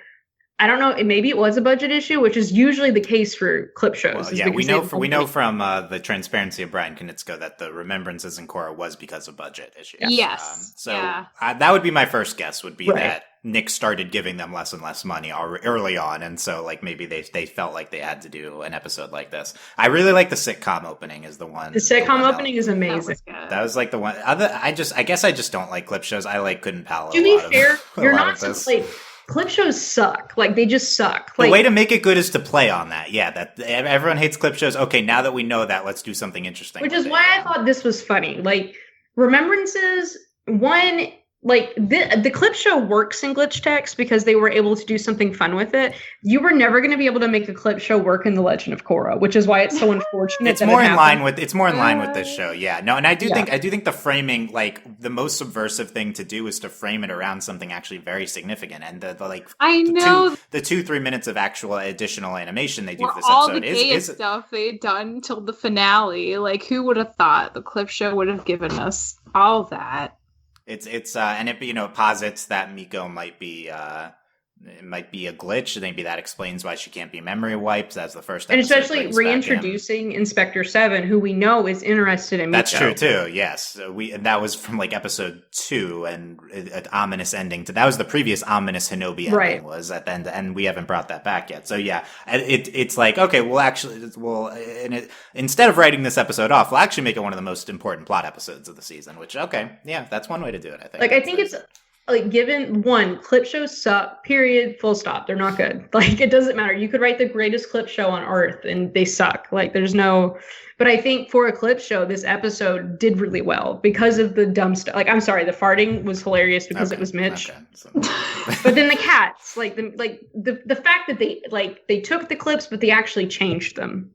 I don't know, maybe it was a budget issue, which is usually the case for clip shows. Well, yeah, we know from the transparency of Brian Konietzko that the Remembrances in Korra was because of budget issues. Yes. That would be my first guess, would be that Nick started giving them less and less money early on, and so like maybe they felt like they had to do an episode like this. I really like the sitcom opening is the one. The sitcom opening is amazing. That was like the one. I guess I just don't like clip shows. I like couldn't pal. To be fair, you're not just like clip shows suck. Like they just suck. Like, the way to make it good is to play on that. Yeah, that everyone hates clip shows. Okay, now that we know that, let's do something interesting. Which is why I thought this was funny. Like Remembrances, one. Like the clip show works in glitch text because they were able to do something fun with it. You were never going to be able to make a clip show work in The Legend of Korra, which is why it's so unfortunate. It's more in line with this show, yeah. No, and I do think the framing, like the most subversive thing to do is to frame it around something actually very significant. And the 2-3 minutes of actual additional animation they do for this all episode the gayest stuff they'd done till the finale. Like who would have thought the clip show would have given us all that? It's and it posits that Miko might be a glitch. Maybe that explains why she can't be memory wiped. That's the first episode. And especially reintroducing Inspector 7, who we know is interested in Miko. That's true too. Yes, and that was from like episode 2, and an ominous ending to that was the previous ominous Hinobi ending was at the end, and we haven't brought that back yet. So yeah, it's like okay, instead of writing this episode off, we'll actually make it one of the most important plot episodes of the season. Which that's one way to do it. I think. Like I think it's. Like, given one, clip shows suck, period, full stop. They're not good. Like, it doesn't matter. You could write the greatest clip show on earth and they suck. Like, there's no, but I think for a clip show, this episode did really well because of the dumb stuff. Like, I'm sorry, the farting was hilarious because it was Mitch. Okay. So. But then the cats, the fact that they took the clips, but they actually changed them.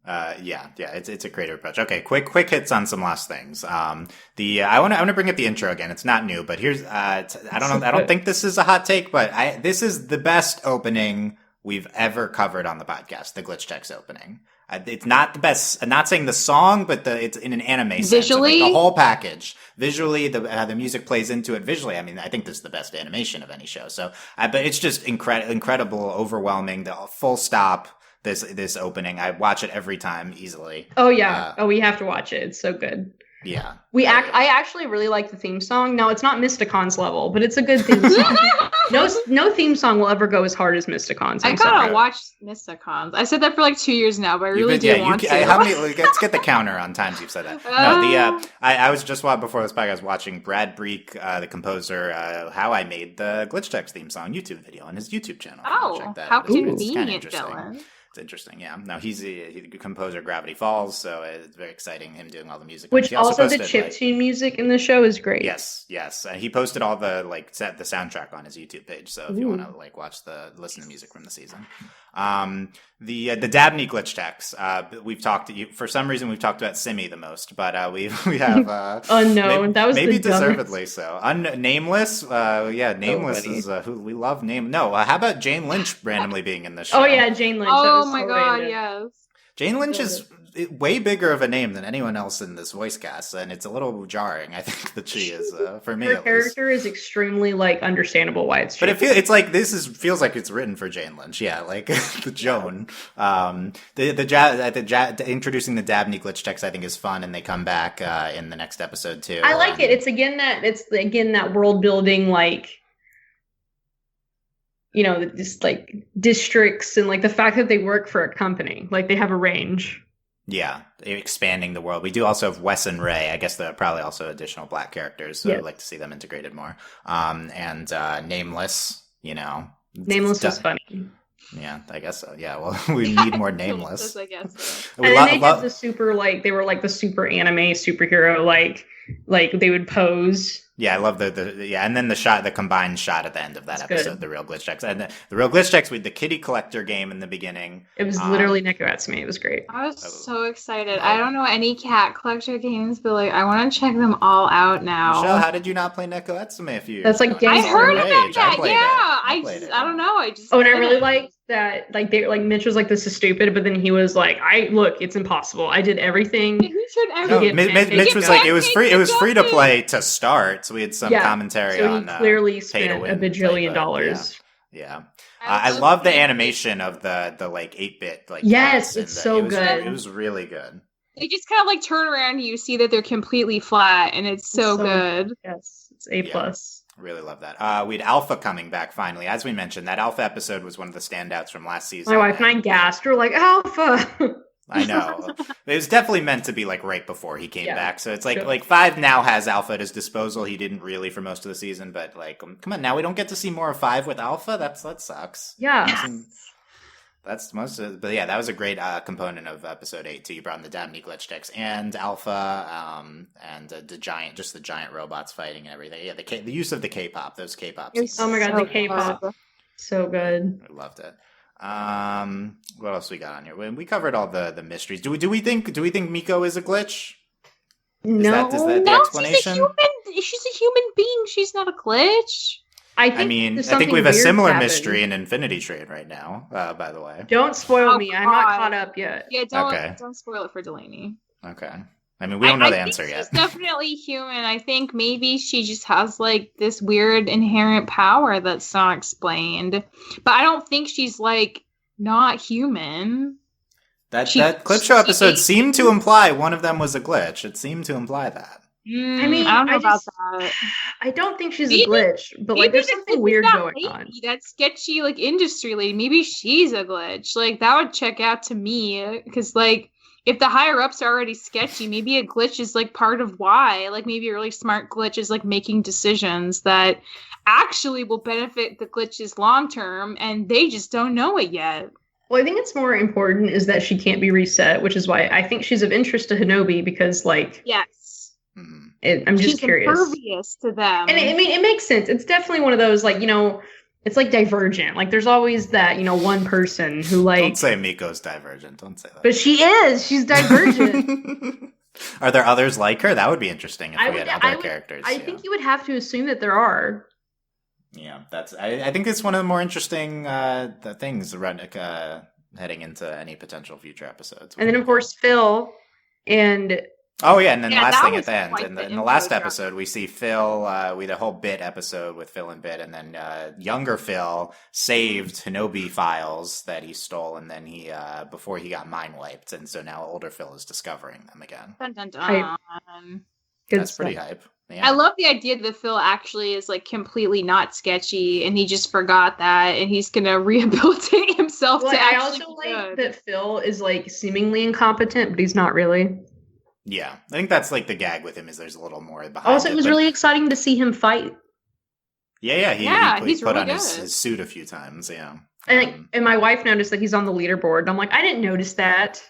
It's a creative approach. Okay, quick hits on some last things. I want to bring up the intro again. It's not new, but here's I don't think this is a hot take, but this is the best opening we've ever covered on the podcast. The Glitch Text opening. It's not the best. I'm not saying the song, but it's in an anime sense. Visually, the whole package. Visually, the music plays into it. Visually, I mean, I think this is the best animation of any show. So, but it's just incredible, overwhelming. The full stop. This opening, I watch it every time easily. Oh yeah, we have to watch it. It's so good. Yeah, I actually really like the theme song. No, it's not Mysticon's level, but it's a good theme song. No theme song will ever go as hard as Mysticon's. I gotta watch Mysticon's. I said that for like 2 years now, but I really do want to. Let's get the counter on times you've said that. I was just before this podcast watching Brad Breek, the composer, how I made the Glitch Text theme song YouTube video on his YouTube channel. Oh, check that how out. convenient, Dylan. It's interesting, yeah. Now he's the composer of Gravity Falls, so it's very exciting him doing all the music. Which also the chiptune music in the show is great. Yes. He posted all the the soundtrack on his YouTube page. So if you want to listen to music from the season, the Dabney glitch text. We've talked for some reason we've talked about Simi the most, but we have unknown. That was maybe the deservedly so. Nameless. Nameless is who we love. How about Jane Lynch randomly being in the show? Oh yeah, Jane Lynch. Oh my god, yes. Jane Lynch is way bigger of a name than anyone else in this voice cast, and it's a little jarring. I think that she is for me. Her character is extremely understandable why it's. But it's like feels like it's written for Jane Lynch. Yeah, like the Joan. Introducing the Dabney glitch text I think is fun, and they come back in the next episode too. I like it. It's again that world building just districts and the fact that they work for a company, they have a range. Yeah, expanding the world. We do also have Wes and Ray. I guess there are probably also additional black characters, so I'd like to see them integrated more. And Nameless, Nameless was funny. Yeah, I guess so. Yeah, well, we need more Nameless. I guess so. And then they did the super, they were the super anime superhero, like they would pose. Yeah, I love the and then the combined shot at the end of that It's episode, good. the real glitch checks, and the real glitch checks with the kitty collector game in the beginning. It was literally Neko Atsume. It was great. I was so excited. I don't know any cat collector games, but like I want to check them all out now. Michelle, how did you not play Neko Atsume a few years That's like ago? games I heard about Age. that. played Yeah, it. I don't know. Oh, and I really liked that. Like Mitch was like, "This is stupid," but then he was like, "Look, it's impossible. I did everything." No, Mitch was like, it was free. It was free to play to start, so we had some commentary so on. He clearly spent to win, a bajillion dollars. Yeah. I love the animation of the like 8-bit like. Yes, it's so good. It was really good. They just kind of like turn around and you see that they're completely flat, and it's so good. Yes, it's A+. Yeah. Really love that. We had Alpha coming back finally. As we mentioned, that Alpha episode was one of the standouts from last season. My wife and I gasped. We're like, Alpha! I know. It was definitely meant to be like right before he came back. So it's like 5 now has Alpha at his disposal. He didn't really for most of the season, but like, come on, now we don't get to see more of 5 with Alpha? That sucks. Yeah. That's most of, but yeah, that was a great component of episode 8 too. You brought in the Damn glitch checks and Alpha, and the giant robots fighting and everything. Yeah, the use of the K-pop, those K-pop. Oh my god, the K-pop, so good. I loved it. What else we got on here? We covered all the mysteries. Do we think Miko is a glitch? Is that the explanation? She's a human being. She's not a glitch. I think we have a similar mystery in Infinity Train right now, by the way. Don't spoil me. I'm not caught up yet. Yeah, don't spoil it for Delaney. Okay. I mean, we don't know the answer yet. She's definitely human. I think maybe she just has like this weird inherent power that's not explained. But I don't think she's like not human. That clip show episode seemed to imply one of them was a glitch. It seemed to imply that. I mean, I don't know about that. I don't think she's a glitch, but like there's something weird going on. That sketchy like industry lady, maybe she's a glitch. Like that would check out to me because like if the higher ups are already sketchy, maybe a glitch is like part of why. Like maybe a really smart glitch is like making decisions that actually will benefit the glitches long term, and they just don't know it yet. Well, I think it's more important is that she can't be reset, which is why I think she's of interest to Hinobi because like yes. I'm just curious. Impervious to them. And I mean, it makes sense. It's definitely one of those, like, it's like Divergent. Like, there's always that, one person who, like... Don't say Miko's Divergent. Don't say that. But she is. She's Divergent. Are there others like her? That would be interesting if we had other characters. I think you would have to assume that there are. Yeah, I think it's one of the more interesting things heading into any potential future episodes. And then, of course, Phil and... Oh, yeah, and then the last thing at the end. In the last episode, we see Phil, we had a whole Bit episode with Phil and Bit, and then younger Phil saved Hinobi files that he stole, and then he, before he got mind wiped, and so now older Phil is discovering them again. Dun, dun, dun. That's pretty hype. Yeah. I love the idea that Phil actually is like completely not sketchy, and he just forgot that, and he's gonna rehabilitate himself. Well, I also like that Phil is like seemingly incompetent, but he's not really. Yeah, I think that's like the gag with him is there's a little more behind. Also, it was really exciting to see him fight. Yeah, he put on his suit a few times. Yeah, and my wife noticed that he's on the leaderboard. And I'm like, I didn't notice that.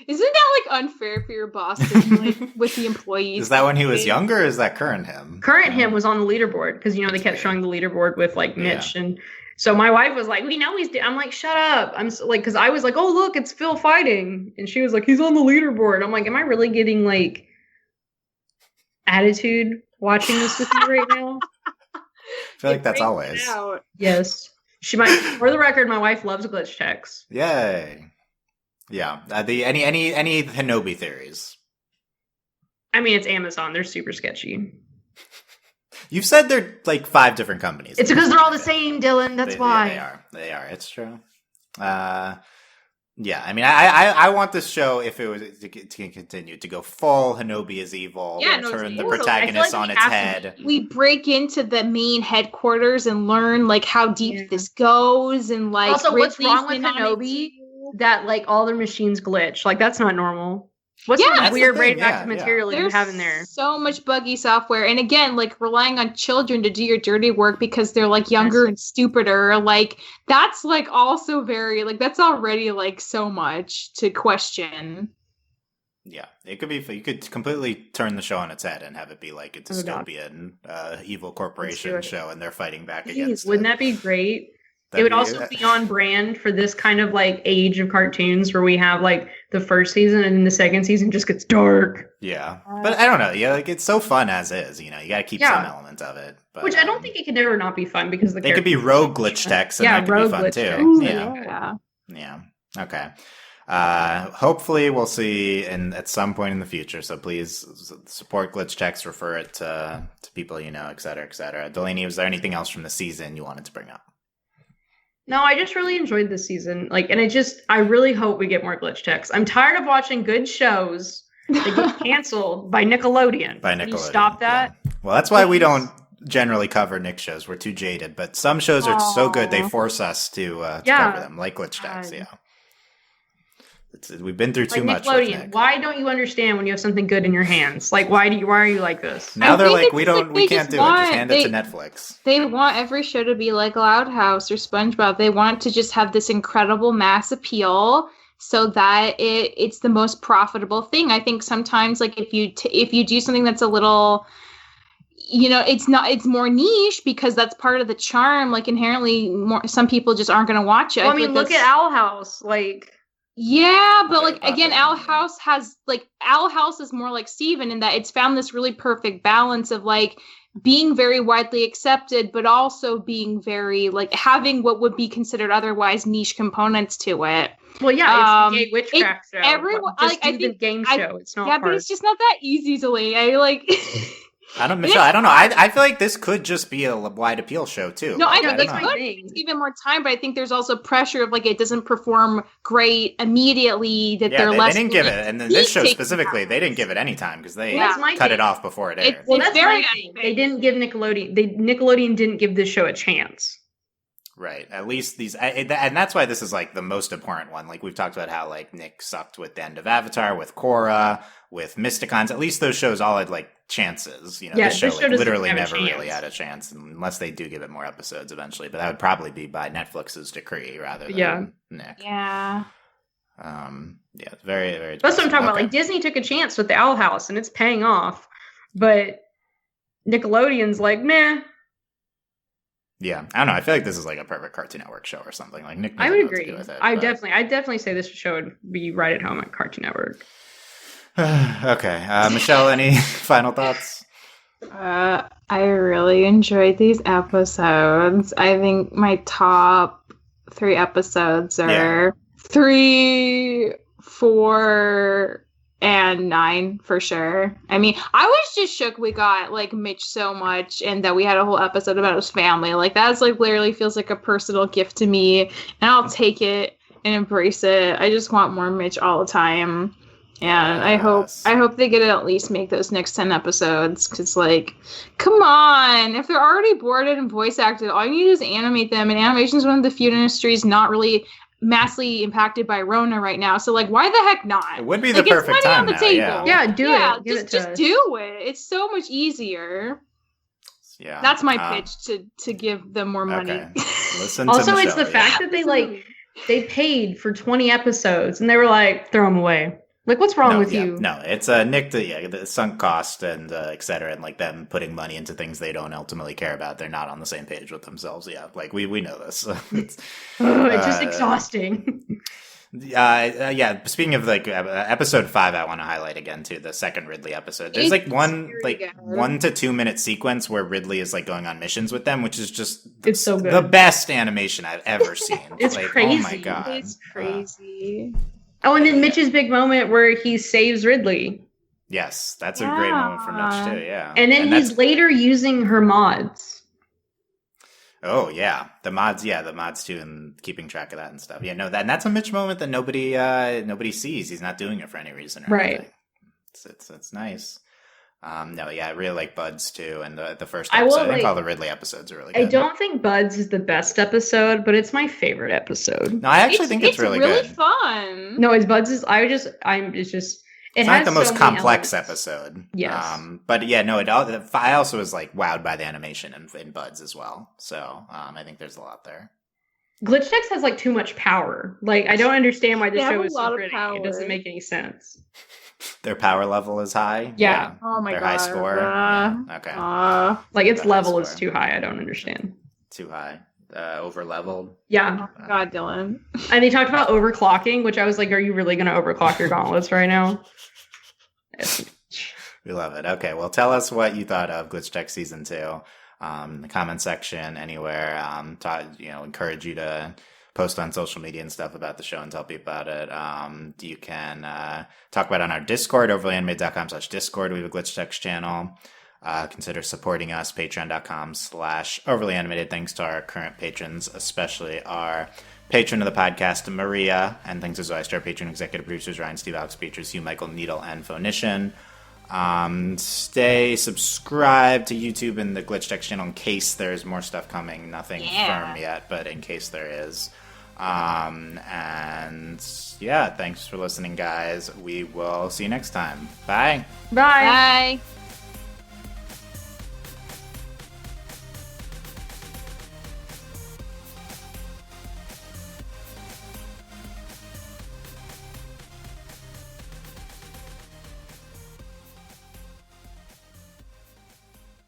Isn't that like unfair for your boss to like with the employees? Is that when he was younger? Or is that current him? Current him was on the leaderboard because they kept showing the leaderboard with like Mitch and. So my wife was like, we know he's I'm like, shut up. I'm so, like, because I was like, oh, look, it's Phil fighting. And she was like, he's on the leaderboard. I'm like, am I really getting like attitude watching this with you right now? I feel like that's always. Yes. She might, for the record, my wife loves glitch checks. Yay. Yeah. Any Hinobi theories? I mean, it's Amazon. They're super sketchy. You've said they're like 5 different companies. It's because they're all the same, Dylan. That's why. They are. It's true. Yeah. I mean, I want this show, if it was to continue, to go full Hinobi is evil. Turn the protagonist on its head. We break into the main headquarters and learn like how deep this goes, and like also what's wrong with Hinobi that like all their machines glitch. Like that's not normal. What's the weird radioactive material you have in there? So much buggy software. And again, like relying on children to do your dirty work because they're like younger and stupider. Like that's like also very like that's already like so much to question. Yeah, it could be. You could completely turn the show on its head and have it be like a God. dystopian, evil corporation it. show, and they're fighting back Jeez, against wouldn't it. that be great? That'd It would also be on brand for this kind of like age of cartoons where we have like the first season and then the second season just gets dark. Yeah, but I don't know. Yeah, like it's so fun as is. You know, you got to keep some element of it. But, which I don't think it could ever not be fun because they could be rogue glitch techs, and that could be fun too. Ooh, yeah. Okay. Hopefully we'll see at some point in the future. So please support glitch techs, refer it to people you know, et cetera, et cetera. Delaney, was there anything else from the season you wanted to bring up? No, I just really enjoyed this season. I really hope we get more glitch techs. I'm tired of watching good shows that get canceled by Nickelodeon. Can you stop that? Yeah. Well, that's why we don't generally cover Nick shows. We're too jaded. But some shows are so good they force us to cover them, like glitch techs. Yeah. We've been through too much. Nickelodeon, why don't you understand when you have something good in your hands? Like, why are you like this? Now they're like, we can't do it. Just hand it to Netflix. They want every show to be like Loud House or SpongeBob. They want to just have this incredible mass appeal so that it's the most profitable thing. I think sometimes, like, if you do something that's a little, it's more niche because that's part of the charm. Like, inherently, some people just aren't going to watch it. Well, I mean, look at Owl House, like. Yeah, but like again, Owl House is more like Steven in that it's found this really perfect balance of like being very widely accepted, but also being very like having what would be considered otherwise niche components to it. Well, yeah, it's the gay witchcraft show. Everyone, I think the game show. It's not. Yeah, but it's just not that easy to like. I don't know. I feel like this could just be a wide appeal show too. No, I think it could take even more time, but I think there's also pressure of like it doesn't perform great immediately. That they're less. They didn't give it, and then this show specifically, they didn't give it any time because they cut it off before it aired. Well, that's very. They didn't give Nickelodeon. Nickelodeon didn't give this show a chance. Right. At least these, and that's why this is like the most important one. Like we've talked about how like Nick sucked with the end of Avatar, with Korra, with Mysticons. At least those shows all had like chances. You know, this show like, literally never really had a chance unless they do give it more episodes eventually. But that would probably be by Netflix's decree rather than Nick. Yeah. It's very, very. That's what I'm talking about. Like Disney took a chance with the Owl House and it's paying off, but Nickelodeon's like, meh. Yeah, I don't know. I feel like this is like a perfect Cartoon Network show or something. Like Nick, I would agree. I'd definitely say this show would be right at home at Cartoon Network. Okay, Michelle, any final thoughts? I really enjoyed these episodes. I think my top 3 episodes are 3, 4, and 9 for sure. I mean, I was just shook we got like Mitch so much and that we had a whole episode about his family. Like that's like literally feels like a personal gift to me and I'll take it and embrace it. I just want more Mitch all the time. And I hope they get to at least make those next 10 episodes because like, come on, if they're already boarded and voice acted, all you need is animate them, and animation is one of the few industries not really massively impacted by Rona right now. So like, why the heck not? It would be the perfect time now. Yeah, do it. Just do it. It's so much easier. Yeah, that's my pitch to give them more money. Okay. Listen. Also, to Michelle, it's the fact that they paid for 20 episodes and they were like, throw them away. Like, what's wrong with you? No, it's Nick, the sunk cost and et cetera, and like them putting money into things they don't ultimately care about. They're not on the same page with themselves. Yeah, like we know this. It's just exhausting. Speaking of like episode 5, I want to highlight again too the second Ridley episode. There's like one 1 to 2 minute sequence where Ridley is like going on missions with them, which is just it's so good. The best animation I've ever seen. It's like, crazy. Oh my god, it's crazy. Oh, and then Mitch's big moment where he saves Ridley. Yes, that's a great moment for Mitch too. Yeah, and then he's later using her mods. Oh yeah, the mods too, and keeping track of that and stuff. Yeah, no, that's a Mitch moment that nobody sees. He's not doing it for any reason, right? It's nice. I really like Buds too, and the first episode. I think all the Ridley episodes are really good. I don't think Buds is the best episode, but it's my favorite episode. No, I actually think it's really good. It's really fun. No, it's Buds is. It's not the most complex episode. Yes. But yeah, no, I also was like wowed by the animation in Buds as well. So I think there's a lot there. Glitchtex has like too much power. Like, I don't understand why the They have show a is lot so of pretty. power. It doesn't make any sense. Their power level is high? Yeah. Oh my Their god. high score? Yeah, okay. Like, its The high level is score. too high. I don't understand. Too high. Over leveled. Yeah. Oh my god, Dylan. And they talked about overclocking, which I was like, are you really going to overclock your gauntlets right now? We love it. Okay, well, tell us what you thought of Glitchtex Season 2. In the comment section, anywhere. Encourage you to post on social media and stuff about the show and tell people about it. You can talk about it on our Discord, overlyanimated.com/Discord. We have a Glitchtex channel. Consider supporting us, patreon.com/overlyanimated. Thanks to our current patrons, especially our patron of the podcast, Maria, and thanks as always to our patron executive producers, Ryan, Steve, Alex, Beatrice, Hugh, Michael, Needle, and Phonician. Stay subscribed to YouTube and the Glitchtex channel in case there's more stuff coming. Nothing firm yet, but in case there is. Thanks for listening, guys. We will see you next time. Bye. Bye. Bye.